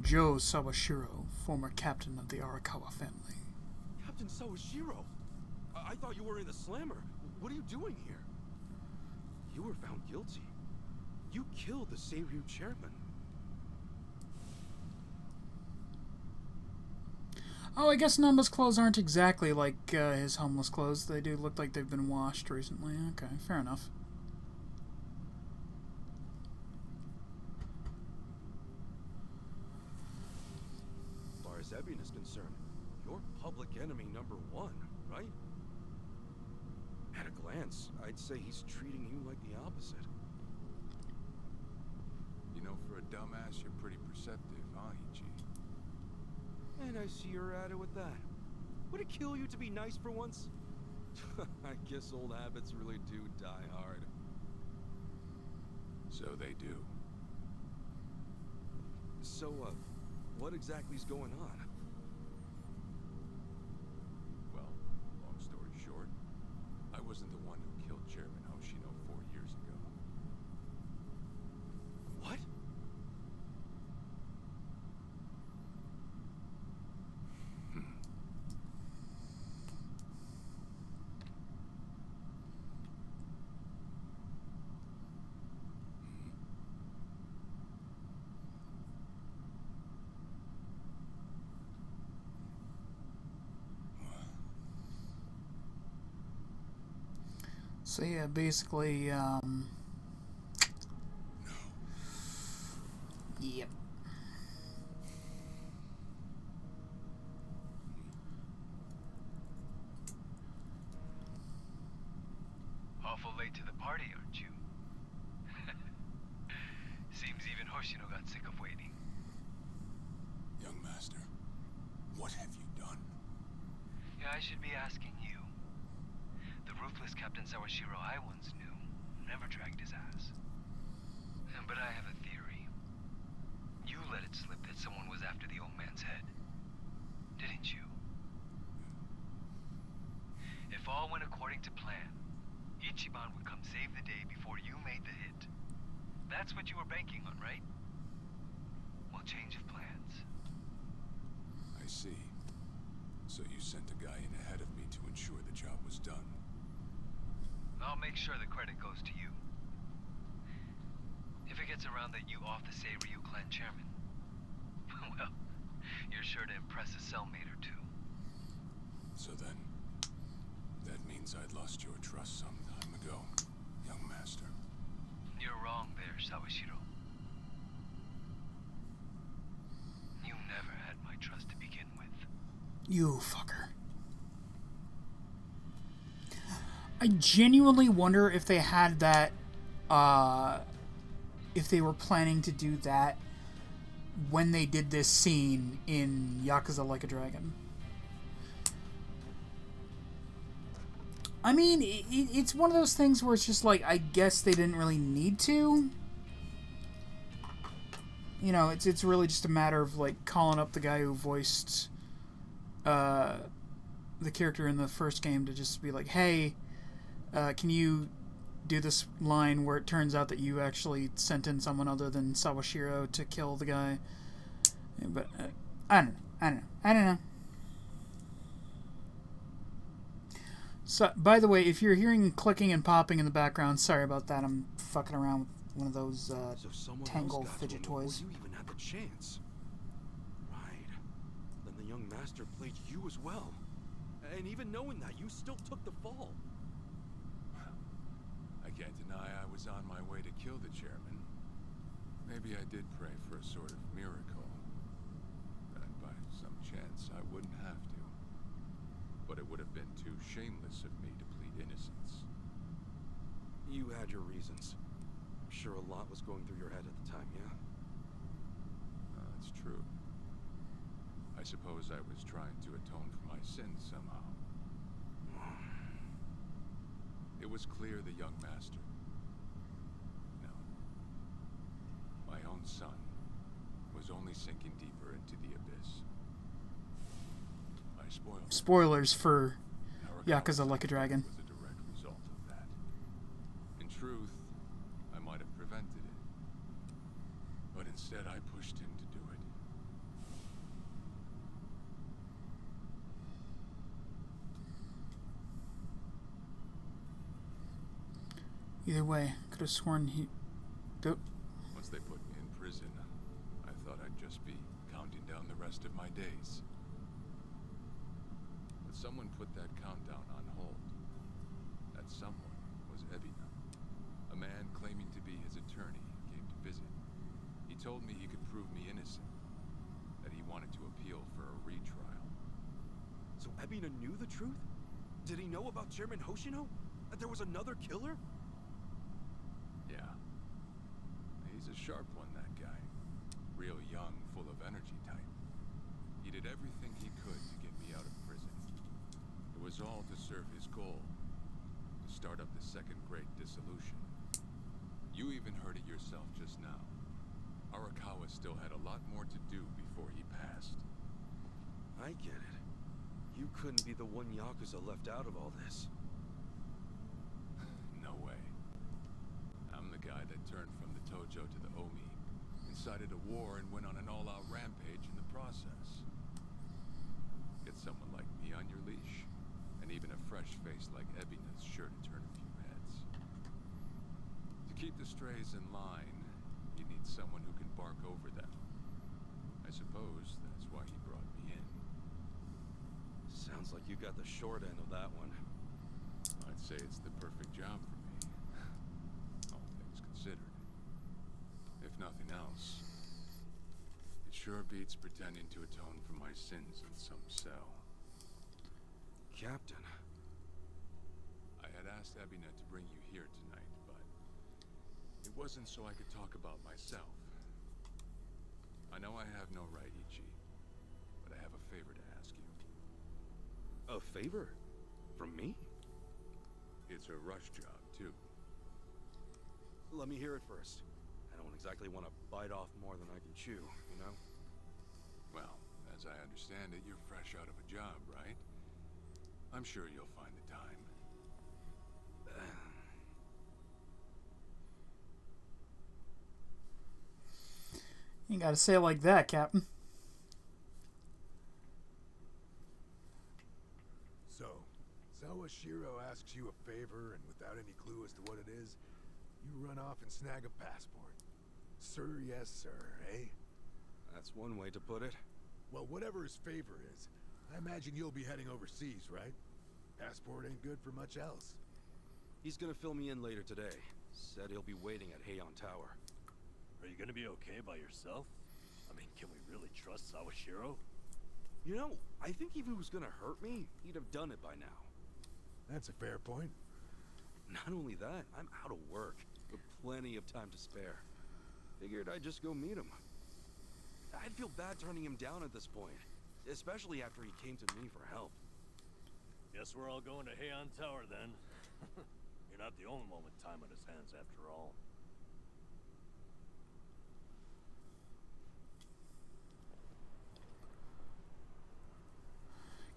Joe Sawashiro, former captain of the Arakawa family. Captain Sawashiro? I thought you were in the slammer. What are you doing here? You were found guilty. You killed the Seiryu chairman. Oh, I guess Numba's clothes aren't exactly like his homeless clothes. They do look like they've been washed recently. Okay, fair enough. As far as Ebion is concerned, you're public enemy #1, right? At a glance, I'd say he's treating you like the opposite. You know, for a dumbass, you're pretty perceptive, huh, Ichi? And I see you're at it with that. Would it kill you to be nice for once? I guess old habits really do die hard. So they do. So, what exactly's going on? Well, long story short, I wasn't the one who killed Chairman Hoshino 4 years ago. What? So yeah, basically, yep. Awful late to the party, aren't you? Seems even Hoshino got sick of waiting. Young master, what have you done? Yeah, I should be asking you. The ruthless Captain Sawashiro I once knew never dragged his ass. But I have a theory. You let it slip that someone was after the old man's head, didn't you? If all went according to plan, Ichiban would come save the day before you made the hit. That's what you were banking on, right? Well, change of plans. I see. So you sent a guy in ahead of me to ensure the job was done. I'll make sure the credit goes to you. If it gets around that you off the Seiryu clan chairman, well, you're sure to impress a cellmate or two. So then, that means I'd lost your trust some time ago, young master. You're wrong there, Sawashiro. You never had my trust to begin with. You fucker. I genuinely wonder if they had that, if they were planning to do that when they did this scene in Yakuza Like a Dragon. I mean, it's one of those things where it's just like, I guess they didn't really need to. You know, it's really just a matter of, like, calling up the guy who voiced the character in the first game to just be like, hey, can you do this line where it turns out that you actually sent in someone other than Sawashiro to kill the guy? But, I don't know. So, by the way, if you're hearing clicking and popping in the background, sorry about that. I'm fucking around with one of those Tangle fidget toys. You even had the chance. Right. Then the young master played you as well. And even knowing that, you still took the fall. I can't deny I was on my way to kill the chairman. Maybe I did pray for a sort of miracle. That by some chance I wouldn't have to. But it would have been too shameless of me to plead innocence. You had your reasons. I'm sure a lot was going through your head at the time, yeah? That's true. I suppose I was trying to atone for my sins somehow. It was clear the young master, no, my own son, was only sinking deeper into the abyss. I spoiled him. Spoilers for Yakuza Like a Dragon. Was a direct result of that. In truth, I might have prevented it, but instead I pushed him to do it. Either way, could have sworn he... Once they put me in prison, I thought I'd just be counting down the rest of my days. But someone put that countdown on hold. That someone was Ebina. A man claiming to be his attorney came to visit. He told me he could prove me innocent, that he wanted to appeal for a retrial. So Ebina knew the truth? Did he know about Chairman Hoshino? That there was another killer? Yeah. He's a sharp one, that guy. Real young, full of energy type. He did everything he could to get me out of prison. It was all to serve his goal. To start up the second great dissolution. You even heard it yourself just now. Arakawa still had a lot more to do before he passed. I get it. You couldn't be the one Yakuza left out of all this. No way. I'm the guy that turned from the Tojo to the Omi, incited a war and went on an all-out rampage in the process. Get someone like me on your leash, and even a fresh face like Ebina's sure to turn a few heads. To keep the strays in line, you need someone who can bark over them. I suppose that's why he brought me in. Sounds like you got the short end of that one. I'd I'd say it's the perfect job for me. All things considered. If nothing else, it sure beats pretending to atone for my sins in some cell. Captain. I had asked Abinet to bring you here tonight, but it wasn't so I could talk about myself. I know I have no right, Ichi, but I have a favor to ask you. A favor? From me? It's a rush job, too. Let me hear it first. I don't exactly want to bite off more than I can chew, you know? Well, as I understand it, you're fresh out of a job, right? I'm sure you'll find the time. You gotta say it like that, Captain. So, Sawashiro asks you a favor, and without any clue as to what it is, you run off and snag a passport. Sir, yes, sir, eh? That's one way to put it. Well, whatever his favor is, I imagine you'll be heading overseas, right? Passport ain't good for much else. He's gonna fill me in later today. Said he'll be waiting at Heian Tower. Are you gonna be okay by yourself? I mean, can we really trust Sawashiro? You know, I think if he was gonna hurt me, he'd have done it by now. That's a fair point. Not only that, I'm out of work, with plenty of time to spare. Figured I'd just go meet him. I'd feel bad turning him down at this point, especially after he came to me for help. Guess we're all going to Heian Tower then. You're not the only one with time on his hands after all.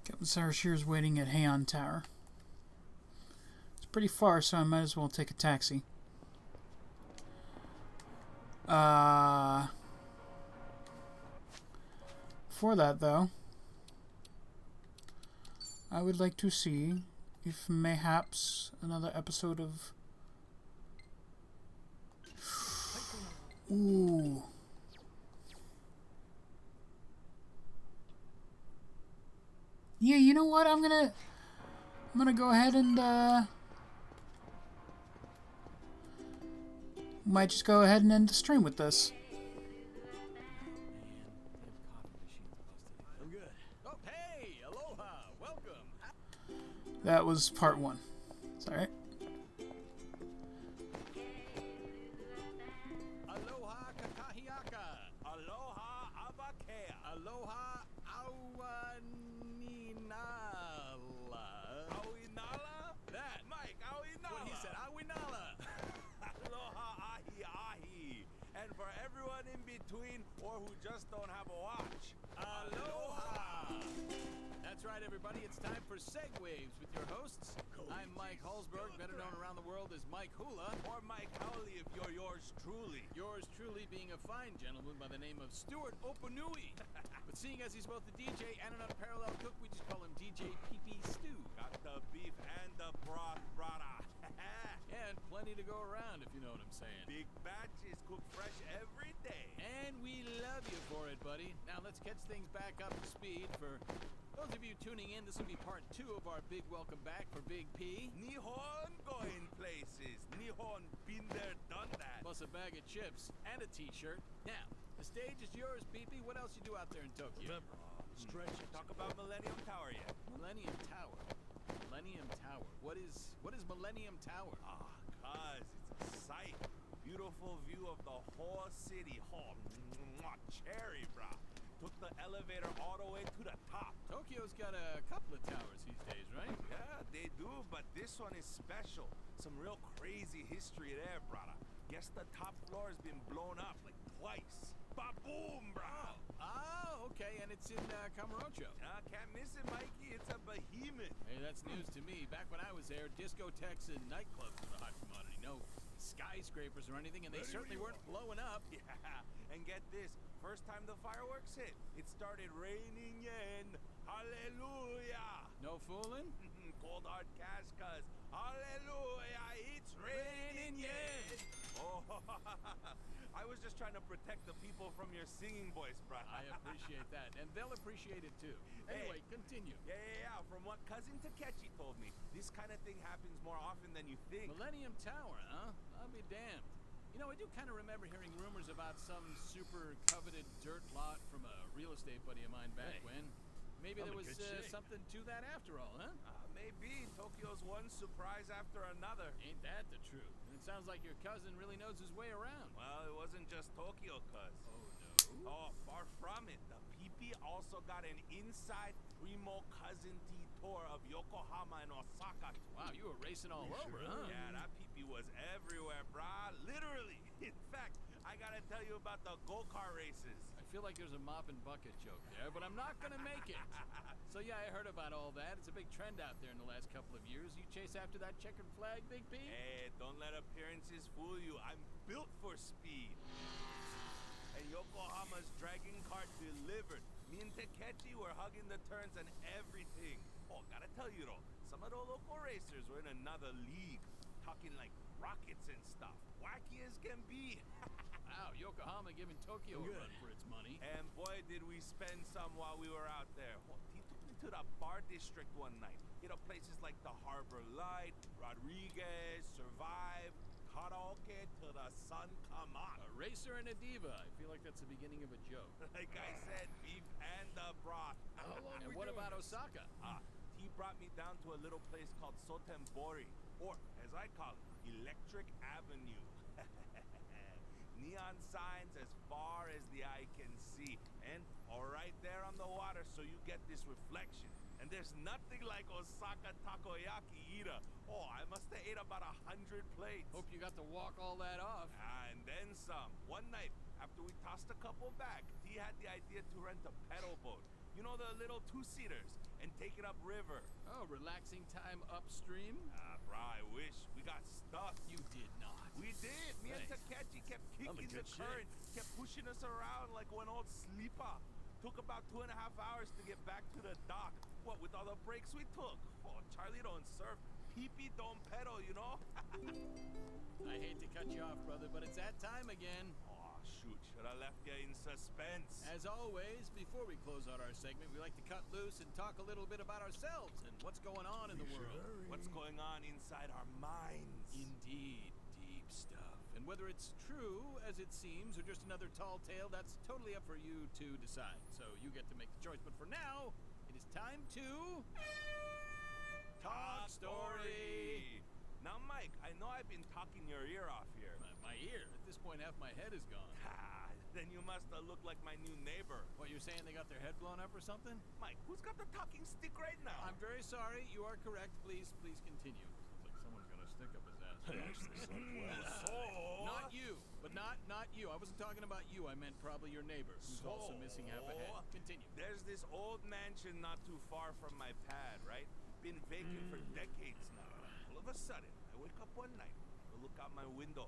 Captain Sarashiro's waiting at Heian Tower. It's pretty far, so I might as well take a taxi. For that, though, I would like to see if mayhaps another episode of... Ooh. Yeah, you know what? I'm gonna go ahead and might just go ahead and end the stream with this. I'm good. Oh, hey, aloha, welcome. That was part 1. It's alright. Aloha kakahiaka. Aloha abakea. Aloha awaninala. Awinala? That. Mike, awinala. What he said, awinala. Aloha ahi ahi. And for everyone in between or who just don't have a watch. Aloha. That's right, everybody. It's time for Segwaves with your hosts. I'm Mike Halsberg, better known around the world as Mike Hula. Or Mike Howley if you're yours truly. Yours truly being a fine gentleman by the name of Stuart Opanui. But seeing as he's both a DJ and an unparalleled cook, we just call him DJ PP Stew. Got the beef and the broth, brother. And plenty to go around, if you know what I'm saying. Big batches cooked fresh every day. And we love you for it, buddy. Now let's catch things back up to speed. For those of you tuning in, this will be part 2 of our big welcome back for Big P. Nihon going places. Nihon been there, done that. Plus a bag of chips and a t-shirt. Now, the stage is yours, PP. What else you do out there in Tokyo? Remember, stretch. Talk about Millennium Tower yet? Millennium Tower. Millennium Tower. What is Millennium Tower? Cuz it's a sight. Beautiful view of the whole city. Oh, cherry, brah. Took the elevator all the way to the top. Tokyo's got a couple of towers these days, right? Yeah, they do, but this one is special. Some real crazy history there, brother. Guess the top floor has been blown up like twice. Ba-boom, brah. Oh, okay, and it's in Kamurocho. Can't miss it, Mikey. It's a behemoth. Hey, that's news to me. Back when I was there, discotheques and nightclubs were the hot commodity. No skyscrapers or anything, and they certainly weren't blowing up. Yeah, and get this. First time the fireworks hit, it started raining yen. Hallelujah. No fooling? Cold hard cash, cuz. Hallelujah, it's raining yen. Oh, I was just trying to protect the people from your singing voice, bro. I appreciate that, and they'll appreciate it too. Anyway, continue. Yeah. From what Cousin Takechi told me, this kind of thing happens more often than you think. Millennium Tower, huh? I'll be damned. You know, I do kind of remember hearing rumors about some super coveted dirt lot from a real estate buddy of mine back when. Maybe there was something to that after all, huh? Maybe. Tokyo's one surprise after another. Ain't that the truth? And it sounds like your cousin really knows his way around. Well, it wasn't just Tokyo, cuz. Oh, no? Oh, far from it. The PP also got an inside primo cousin T tour of Yokohama and Osaka. Wow, you were racing all over, huh? Yeah, that PP was everywhere, brah. Literally. In fact, I gotta tell you about the go-kart races. I feel like there's a mop and bucket joke there, but I'm not gonna make it. So yeah, I heard about all that. It's a big trend out there in the last couple of years. You chase after that checkered flag, Big P? Hey, don't let appearances fool you. I'm built for speed. And Yokohama's dragon cart delivered. Me and Takechi were hugging the turns and everything. Oh, gotta tell you though, some of the local racers were in another league. Talking like rockets and stuff. Wacky as can be. Wow, Yokohama giving Tokyo a run for its money. And boy, did we spend some while we were out there. Oh, he took me to the bar district one night. You know, places like the Harbor Light, Rodriguez, Survive, karaoke till the sun come up. A racer and a diva. I feel like that's the beginning of a joke. Like I said, beef and the broth. And what about Osaka? He brought me down to a little place called Sotembori, or as I call it, Electric Avenue. Neon signs as far as the eye can see, and all right there on the water, so you get this reflection. And there's nothing like Osaka takoyaki either. Oh, I must have ate about 100 plates. Hope you got to walk all that off. And then some. One night, after we tossed a couple back, he had the idea to rent a pedal boat. You know, the little two-seaters, and take it upriver. Oh, relaxing time upstream? Brah, I wish. We got stuck. You did not. We did. Me and Takechi kept kicking the current, kept pushing us around like one old sleeper. Took about 2.5 hours to get back to the dock. What, with all the breaks we took? Oh, Charlie don't surf. Pee-pee don't pedal, you know? I hate to cut you off, brother, but it's that time again. Oh, shoot. Should have left you in suspense. As always, before we close out our segment, we like to cut loose and talk a little bit about ourselves and what's going on in the world. What's going on inside our minds. Indeed. Deep stuff. And whether it's true, as it seems, or just another tall tale, that's totally up for you to decide. So you get to make the choice. But for now, it is time to... Talk Story! Now, Mike, I know I've been talking your ear off here. My ear? At this point, half my head is gone. Then you must have looked like my new neighbor. What, you're saying they got their head blown up or something? Mike, who's got the talking stick right now? I'm very sorry. You are correct. Please continue. It's like someone's gonna stick up his ass. Not you, but not you. I wasn't talking about you. I meant probably your neighbor, who's also missing half a head. Continue. There's this old mansion not too far from my pad, right? Been vacant for decades now. All of a sudden, I wake up one night, I look out my window.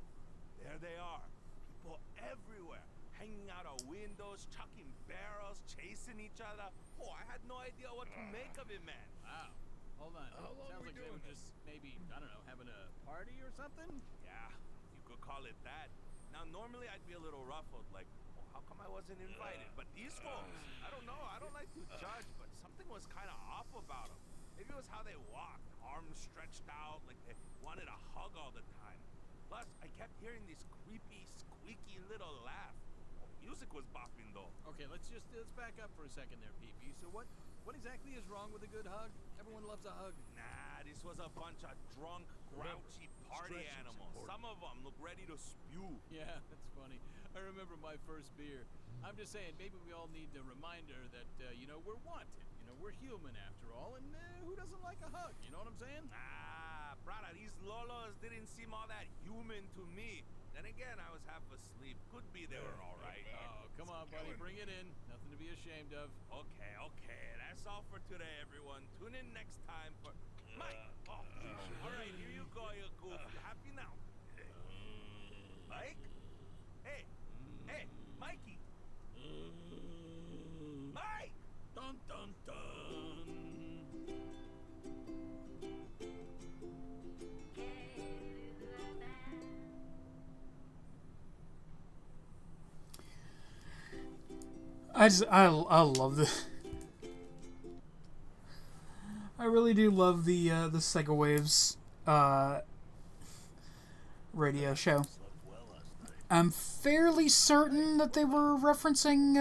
There they are. People everywhere. Hanging out of windows, chucking barrels, chasing each other. Oh, I had no idea what to make of it, man. Wow. Hold on. Sounds like they were just maybe, I don't know, having a party or something? Yeah, you could call it that. Now, normally I'd be a little ruffled, like, oh, how come I wasn't invited? But these folks, I don't know, I don't like to judge, but something was kind of off about them. Maybe it was how they walked, arms stretched out, like they wanted a hug all the time. Plus, I kept hearing this creepy, squeaky little laugh. Music was bopping though. Okay, let's back up for a second there, PP. So what exactly is wrong with a good hug? Everyone loves a hug. Nah, this was a bunch of drunk, grouchy party animals. Some of them look ready to spew. Yeah, that's funny. I remember my first beer. I'm just saying, maybe we all need a reminder that, you know, we're wanted. You know, we're human after all, and who doesn't like a hug? You know what I'm saying? Brother, these lolos didn't seem all that human to me. Then again, I was half asleep. Could be they were all right. Oh, come on, buddy. Bring it in. Nothing to be ashamed of. Okay. That's all for today, everyone. Tune in next time for... Mike! Oh, all right, here you go, you goof. You happy now? Mike? Hey, Mikey! Mike! Dun, dun, dun! I love the. I really do love the Sega Waves radio show. I'm fairly certain that they were referencing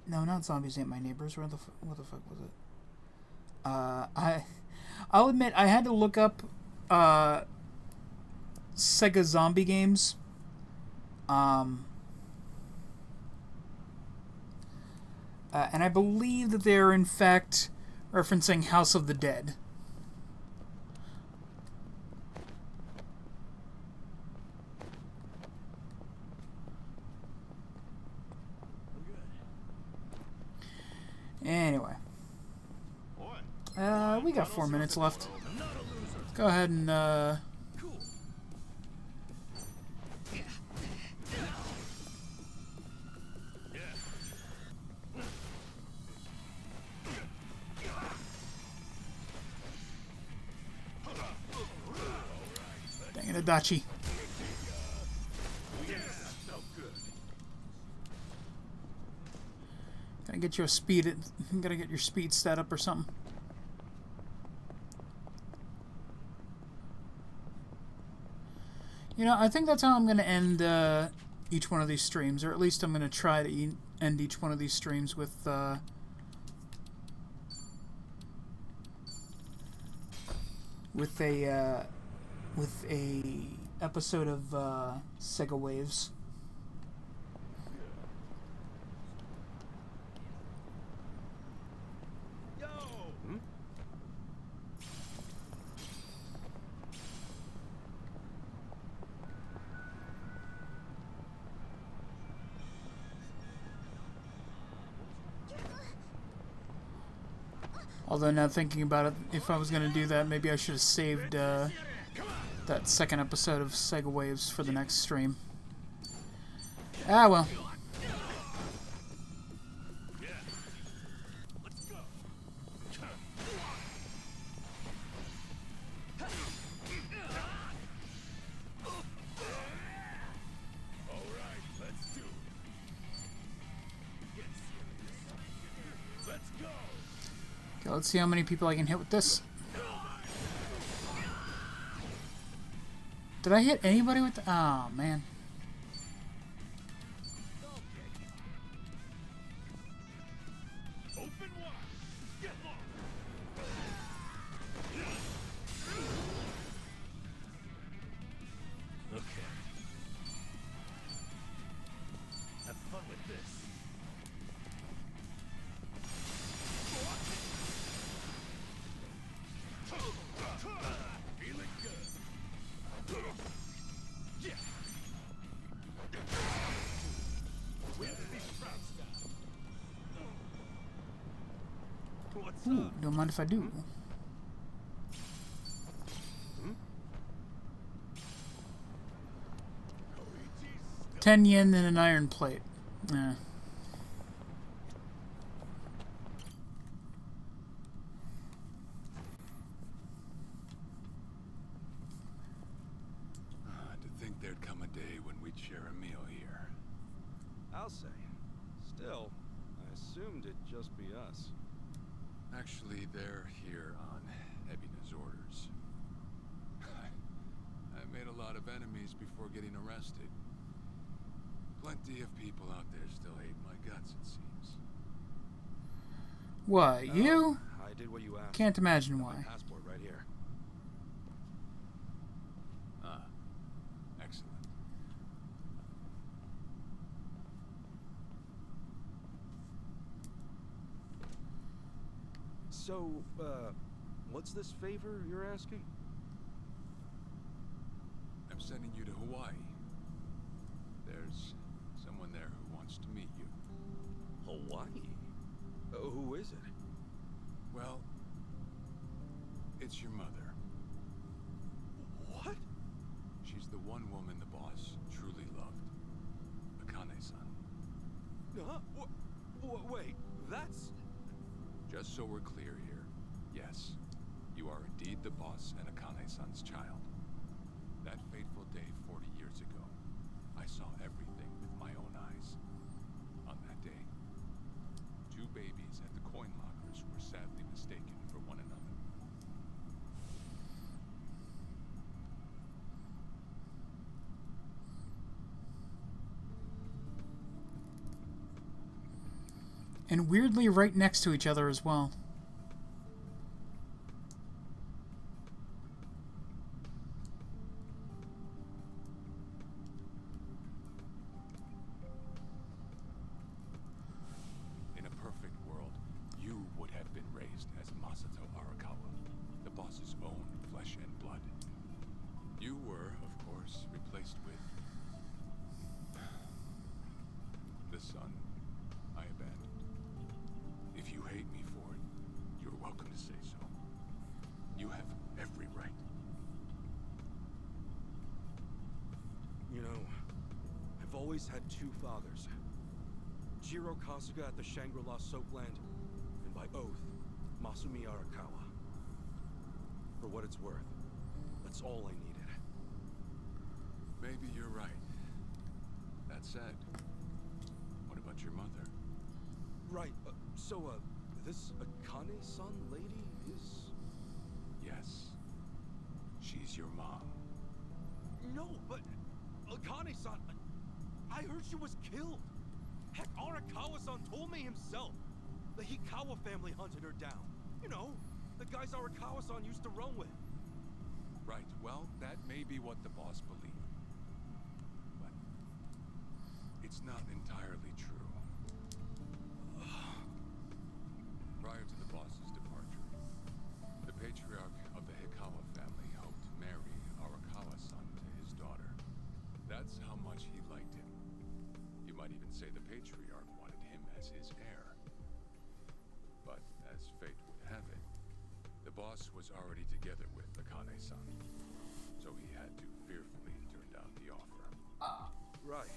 no, not Zombies Ate My Neighbors. What the fuck was it? I'll admit I had to look up Sega zombie games. And I believe that they are in fact referencing House of the Dead. Anyway. We got 4 minutes left. Go ahead and, dang it, Adachi. Gotta get you a speed. Gotta get your speed stat up or something. You know, I think that's how I'm gonna end each one of these streams, or at least I'm gonna try to end each one of these streams with a episode of Sega Waves. Although now thinking about it, if I was going to do that, maybe I should have saved that second episode of Sega Waves for the next stream. Ah, well. Okay, let's see how many people I can hit with this. Did I hit anybody with the... Oh, man. Ooh, don't mind if I do. 10 yen and an iron plate. Yeah. To think there'd come a day when we'd share a meal here. I'll say. Still, I assumed it'd just be us. Actually, they're here on Ebina's orders. I made a lot of enemies before getting arrested. Plenty of people out there still hate my guts, it seems. What, you? I did what you asked. Can't imagine My why. passport right here. Ah, excellent. So, what's this favor you're asking? I'm sending you to Hawaii. There's someone there who wants to meet you. Hawaii? Who is it? Well, it's your mother. What? She's the one woman the boss truly loved. Akane-san. Huh? Wait, that's... Just so we're clear here, yes, you are indeed the boss and Akane-san's child. That fateful day 40 years ago, I saw And weirdly right next to each other as well. In a perfect world, you would have been raised as Masato Arakawa, the boss's own flesh and blood. You were, of course, replaced with the son I abandoned. If you hate me for it, you're welcome to say so. You have every right. You know, I've always had two fathers. Jiro Kasuga at the Shangri-La Soapland, and by oath, Masumi Arakawa. For what it's worth, that's all I needed. Maybe you're right. That said, what about your mother? Right, this Akane-san lady is... Yes. She's your mom. No, but Akane-san... I heard she was killed. Heck, Arakawa-san told me himself. The Hikawa family hunted her down. You know, the guys Arakawa-san used to run with. Right, well, that may be what the boss believed. But it's not entirely true. Prior to the boss's departure, the patriarch of the Hikawa family hoped to marry Arakawa-san to his daughter. That's how much he liked him. You might even say the patriarch wanted him as his heir. But as fate would have it, the boss was already together with Akane-san, so he had to fearfully turn down the offer. Right.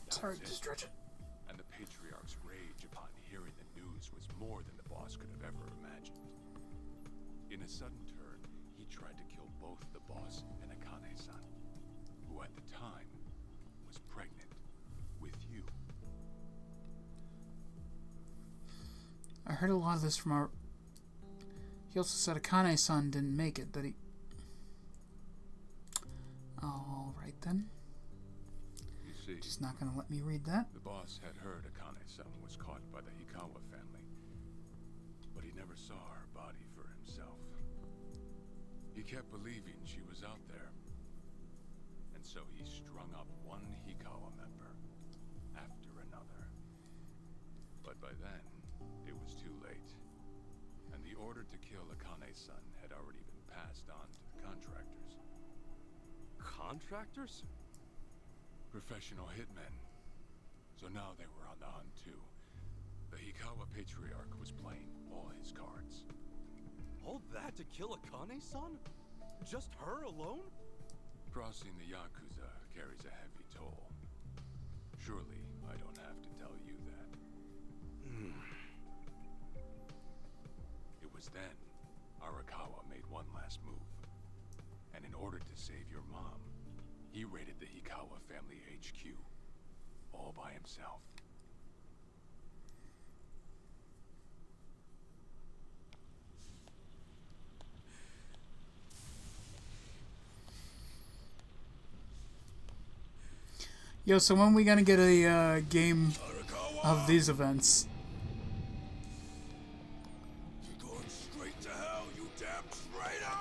Sorry to stretch it. And the patriarch's rage upon hearing the news was more than the boss could have ever imagined. In a sudden turn, he tried to kill both the boss and Akane-san, who at the time was pregnant with you. I heard a lot of this from our... He also said Akane-san didn't make it, that he... Alright then. You see, Just not gonna let me read that. the boss had heard Akane-san was caught by the Hikawa family, but he never saw her body for himself. He kept believing she was out there, and so he strung up one Hikawa member after another. But by then, it was too late, and the order to kill Akane-san had already been passed on to the contractors. Contractors? Professional hitmen. So now they were on the hunt too. The Hikawa patriarch was playing all his cards. All that to kill Akane-san? Just her alone? Crossing the Yakuza carries a heavy toll. Surely I don't have to tell you that. It was then Arakawa made one last move. And in order to save your mom, he raided the Hikawa family HQ all by himself. Yo, so when we gonna get a game of these events? You're going straight to hell, you damn traitor!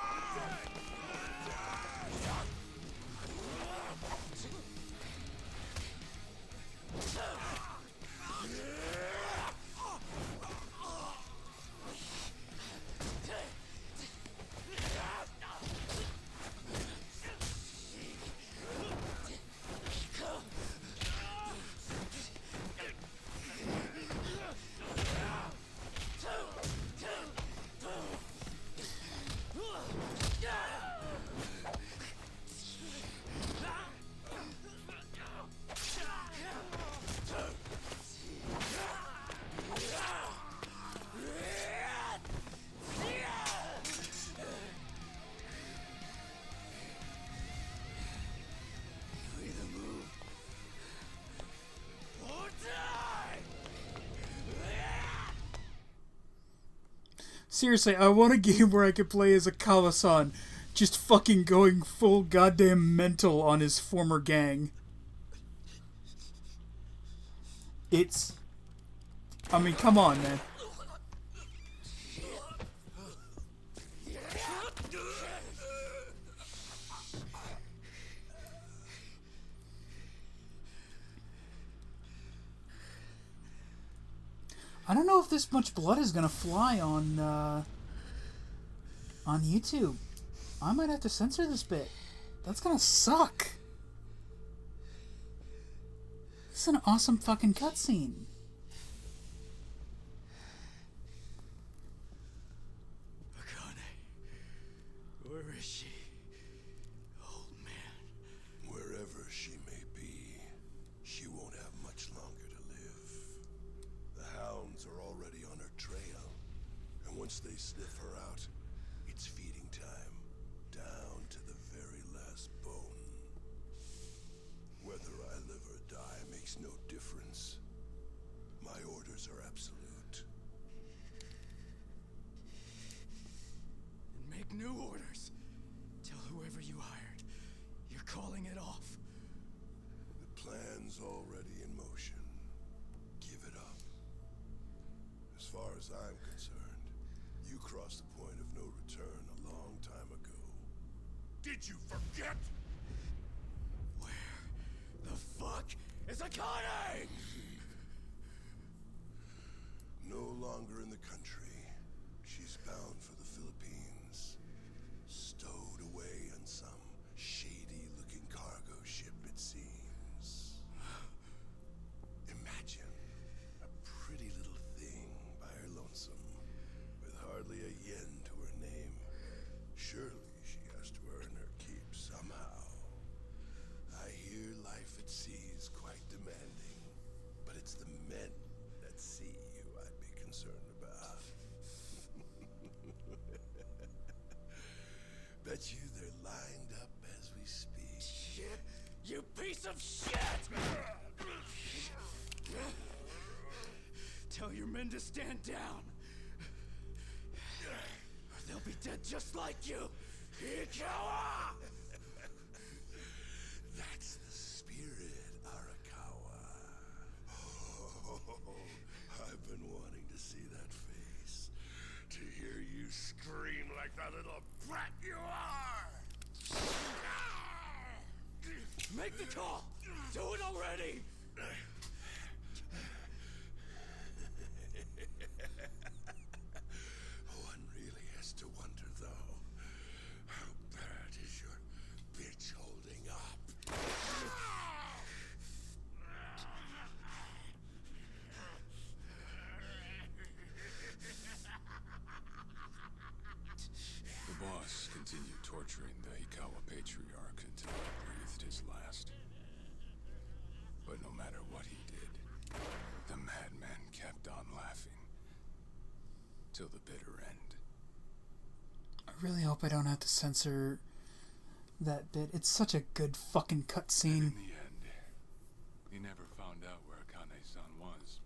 Seriously, I want a game where I could play as a Kawa-san, just fucking going full goddamn mental on his former gang. It's I mean, come on, man. I don't know if this much blood is gonna fly on YouTube. I might have to censor this bit. That's gonna suck. This is an awesome fucking cutscene. Where is she? Old man. Wherever she may be, she won't have much longer to live. The hounds are already on her trail, and once they sniff her out, it's feeding time, down to the very last bone. Whether I live or die makes no difference. My orders are absolute. And make new orders. Tell whoever you hired, you're calling it off. The plan's already in motion. Give it up. As far as I'm concerned, you crossed the point of no return a long time ago. Did you forget? Where the fuck is Akane? No longer in the country. She's bound for the Philippines. Stowed away on some shady-looking cargo ship, it seems. Imagine a pretty little thing by her lonesome, with hardly a yen to her name. Surely she has to earn her keep somehow. I hear life at sea is quite demanding, but it's the men at sea who I'd be concerned about. Bet you they're lined up as we speak. Shit, you piece of shit! Tell your men to stand down, or they'll be dead just like you. Ikawa! That's the spirit, Arakawa. Oh, I've been wanting to see that face. To hear you scream like the little brat you are! Make the call! Do it already! One really has to wonder, though, how bad is your bitch holding up? The boss continued torturing the Ikawa patriarch until he breathed his last. But no matter what he did, the madman kept on laughing. Till the bitter end. I really hope I don't have to censor that bit. It's such a good fucking cutscene. In the end, he never found out where Akane-san was.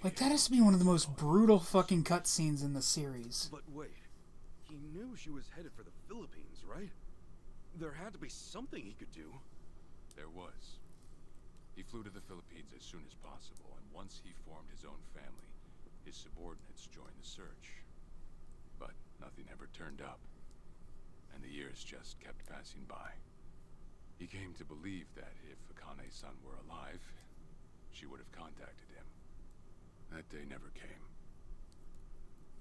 Like, that has to be one of the most brutal fucking cutscenes in the series. But wait, he knew she was headed for the Philippines, right? There had to be something he could do. There was. He flew to the Philippines as soon as possible, and once he formed his own family, his subordinates joined the search. But nothing ever turned up, and the years just kept passing by. He came to believe that if Akane-san were alive, she would have contacted him. That day never came.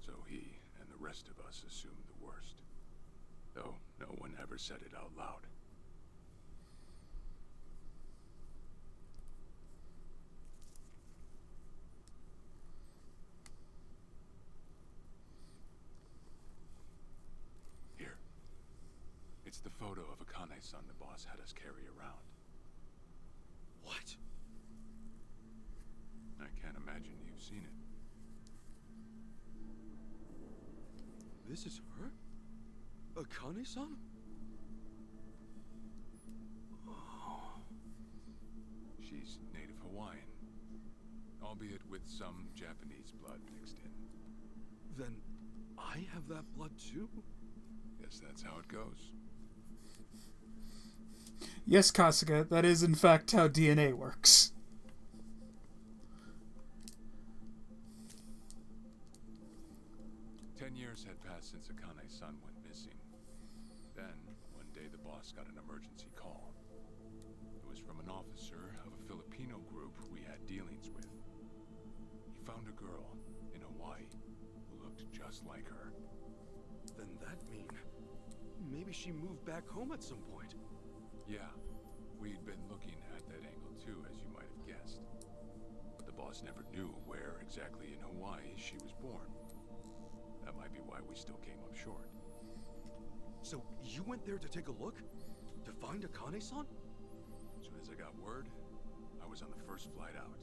So he and the rest of us assumed the worst. Though no one ever said it out loud. Here. It's the photo of Akane-san the boss had us carry around. What? I can't imagine you've seen it. This is her? Akane-san? She's native Hawaiian, albeit with some Japanese blood mixed in. Then I have that blood too? Guess that's how it goes. Yes, Kasuga, that is in fact how DNA works. boss got an emergency call. It was from an officer of a Filipino group we had dealings with. He found a girl in Hawaii who looked just like her. Then that mean maybe she moved back home at some point. Yeah, we'd been looking at that angle too, as you might have guessed. But the boss never knew where exactly in Hawaii she was born. That might be why we still came up short. So you went there to take a look? To find Akane-san? As soon as I got word, I was on the first flight out.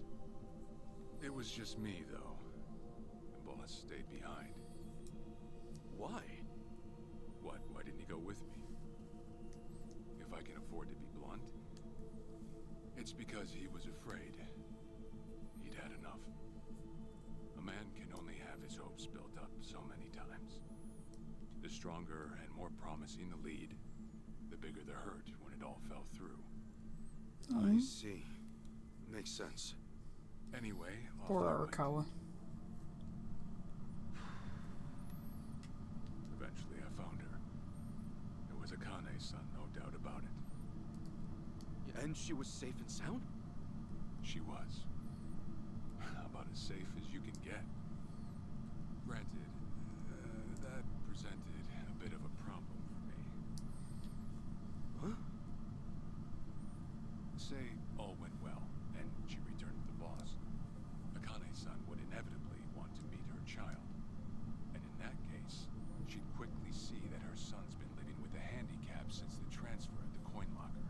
It was just me, though. The boss stayed behind. Why? What? Why didn't he go with me? If I can afford to be blunt, it's because he was afraid. He'd had enough. A man can only have his hopes built up so many times. The stronger and more promising the lead, the bigger the hurt when it all fell through. I see. Makes sense. Anyway, Poor off I went. Arakawa. Eventually I found her. It was Akane-san, no doubt about it. And she was safe and sound? She was. About as safe as you can get. Granted, that presented a bit of a problem for me. Huh? Say all went well, and she returned to the boss. Akane-san would inevitably want to meet her child. And in that case, she'd quickly see that her son's been living with a handicap since the transfer at the coin locker.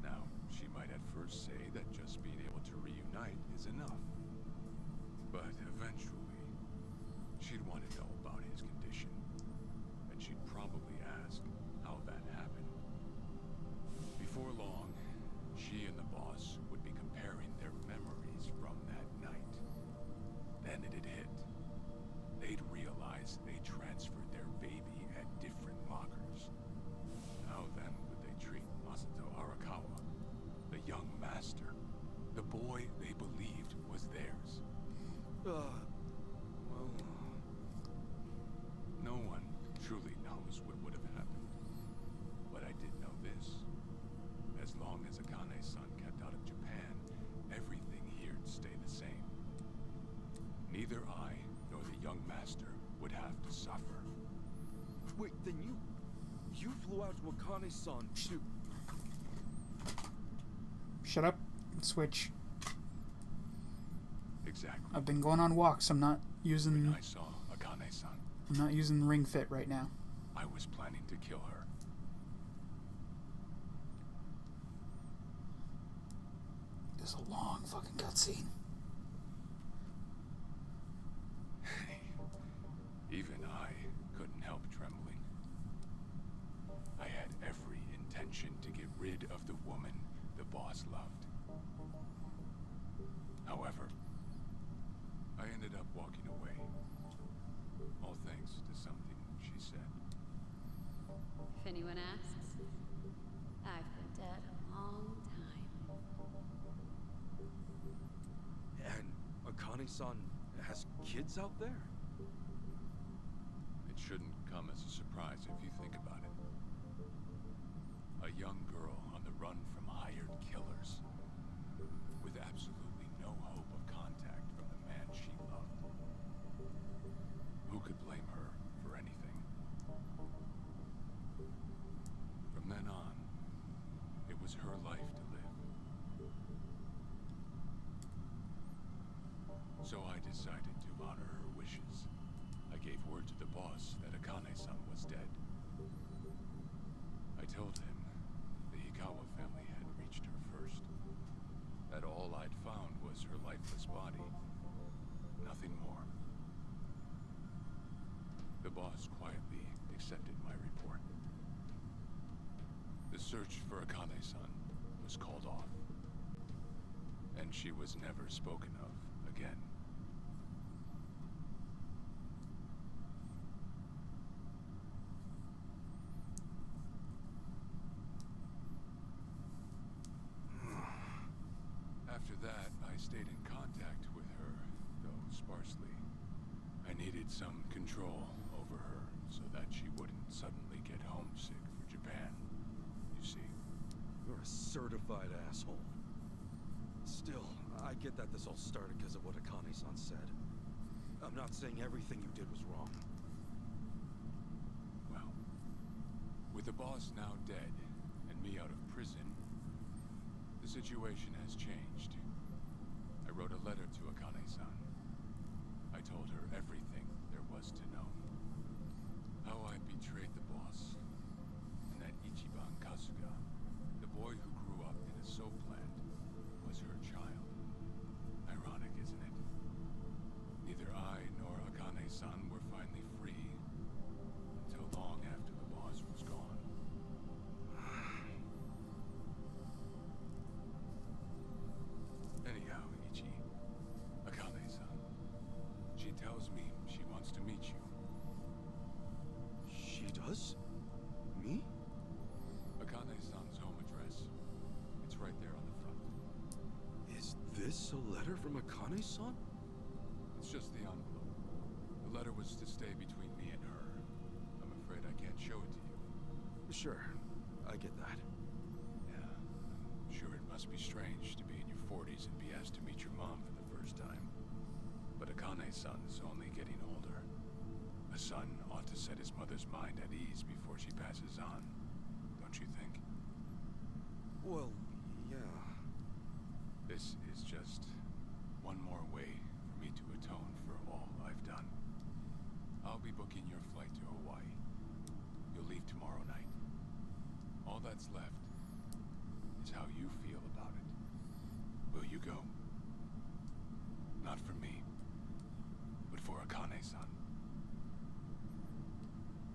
Now, she might at first say that just being able to reunite is enough. But eventually, she'd want to know about his condition. And she'd probably ask how that happened. Before long, she and the boss would be comparing their memories from that night. Then it'd hit. They'd realize they transferred their baby at different lockers. How then would they treat Masato Arakawa, the young master, the boy they believed was theirs? Well... No one truly knows what would have happened. But I did know this. As long as Akane-san kept out of Japan, everything here'd stay the same. Neither I nor the young master would have to suffer. Wait, then you flew out to Akane-san to... Shut up. Switch. Exactly. I've been going on walks. I'm not using... When I saw Akane-san, I'm not using Ring Fit right now. I was planning to kill her. There's a long fucking cutscene. Even I couldn't help trembling. I had every intention to get rid of the woman the boss loved. However, I ended up walking away. All thanks to something she said. If anyone asks, I've been dead a long time. And Akane-san has kids out there? It shouldn't come as a surprise if you think about it. A young girl on the run from hired killers, with absolutely no hope of contact from the man she loved. Who could blame her for anything? From then on, it was her life to live. So I decided to honor her wishes. I gave word to the boss that Akane-san was dead. I told him the Hikawa family had reached her first. That all I'd found was her lifeless body. Nothing more. The boss quietly accepted my report. The search for Akane-san was called off. And she was never spoken of again. After that, I stayed in contact with her, though sparsely. I needed some control over her so that she wouldn't suddenly get homesick for Japan. certified asshole. Still, I get that this all started because of what Akane-san said. I'm not saying everything you did was wrong. Well, with the boss now dead and me out of prison, the situation has changed. I wrote a letter to Akane-san. I told her everything there was to know. How I betrayed the boss, and that Ichiban Kasuga, the boy who grew up in a soap plant, was her child. Ironic, isn't it? Neither I nor Akane-san were finally free until long after the boss was gone. Anyhow, Ichi, Akane-san, she tells me she wants to meet you. She does? Me? Akane-san's home address. It's right there on the front. Is this a letter from Akane-san? It's just the envelope. The letter was to stay between me and her. I'm afraid I can't show it to you. Sure, I get that. Yeah, I'm sure it must be strange to be in your 40s and be asked to meet your mom for the first time. But Akane-san's only getting older. A son ought to set his mother's mind at ease before she passes on, don't you think? Well, yeah. This is just one more way for me to atone for all I've done. I'll be booking your flight to Hawaii. You'll leave tomorrow night. All that's left is how you feel about it. Will you go? Not for me, but for Akane-san.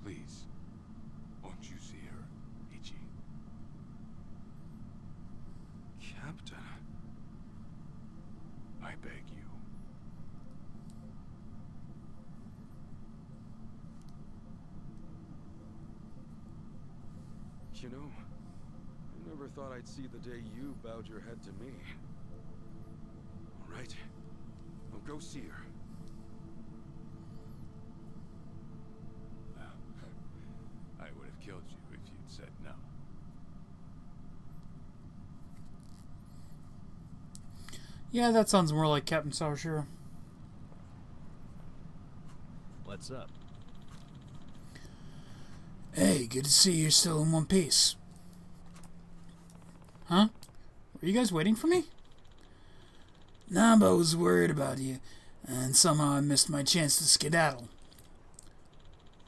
Please, won't you see her, Ichi? Captain. I beg you. You know, I never thought I'd see the day you bowed your head to me. All right, I'll go see her. I would have killed you if you'd said no. Yeah, that sounds more like Captain Sawashiro. What's up? Hey, good to see you're still in one piece. Huh? Were you guys waiting for me? Nah, but I was worried about you, and somehow I missed my chance to skedaddle.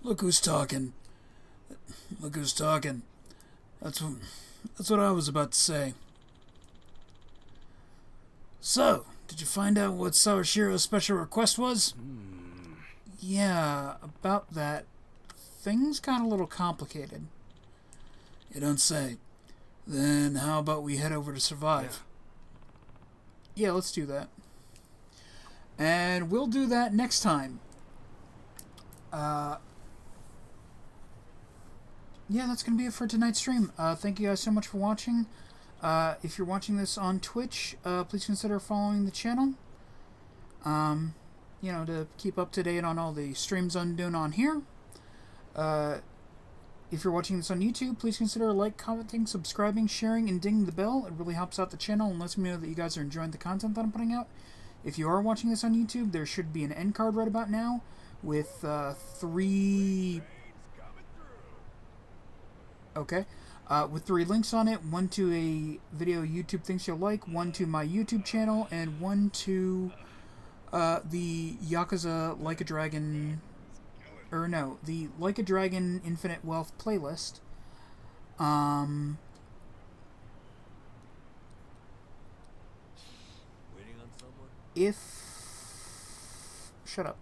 Look who's talking. Look who's talking. That's what I was about to say. So, did you find out what Sawashiro's special request was? Yeah, about that. Things got a little complicated. You don't say. Then how about we head over to Survive? Yeah, let's do that. And we'll do that next time. Yeah, that's going to be it for tonight's stream. Thank you guys so much for watching. If you're watching this on Twitch, please consider following the channel. You know, to keep up to date on all the streams I'm doing on here. If you're watching this on YouTube, please consider commenting, subscribing, sharing, and dinging the bell. It really helps out the channel and lets me know that you guys are enjoying the content that I'm putting out. If you are watching this on YouTube, there should be an end card right about now with 3... Okay. With 3 links on it. One to a video YouTube thinks you'll like, one to my YouTube channel, and one to the Yakuza Like a Dragon... Or no, the Like a Dragon Infinite Wealth playlist. Waiting on someone? Shut up.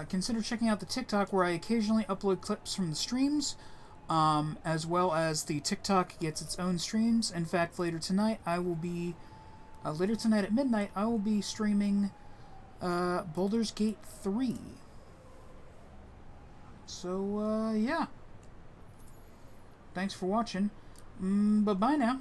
Consider checking out the TikTok where I occasionally upload clips from the streams, as well as the TikTok gets its own streams. In fact, later tonight at midnight, I will be streaming Baldur's Gate 3. So, yeah. Thanks for watching. Bye-bye now.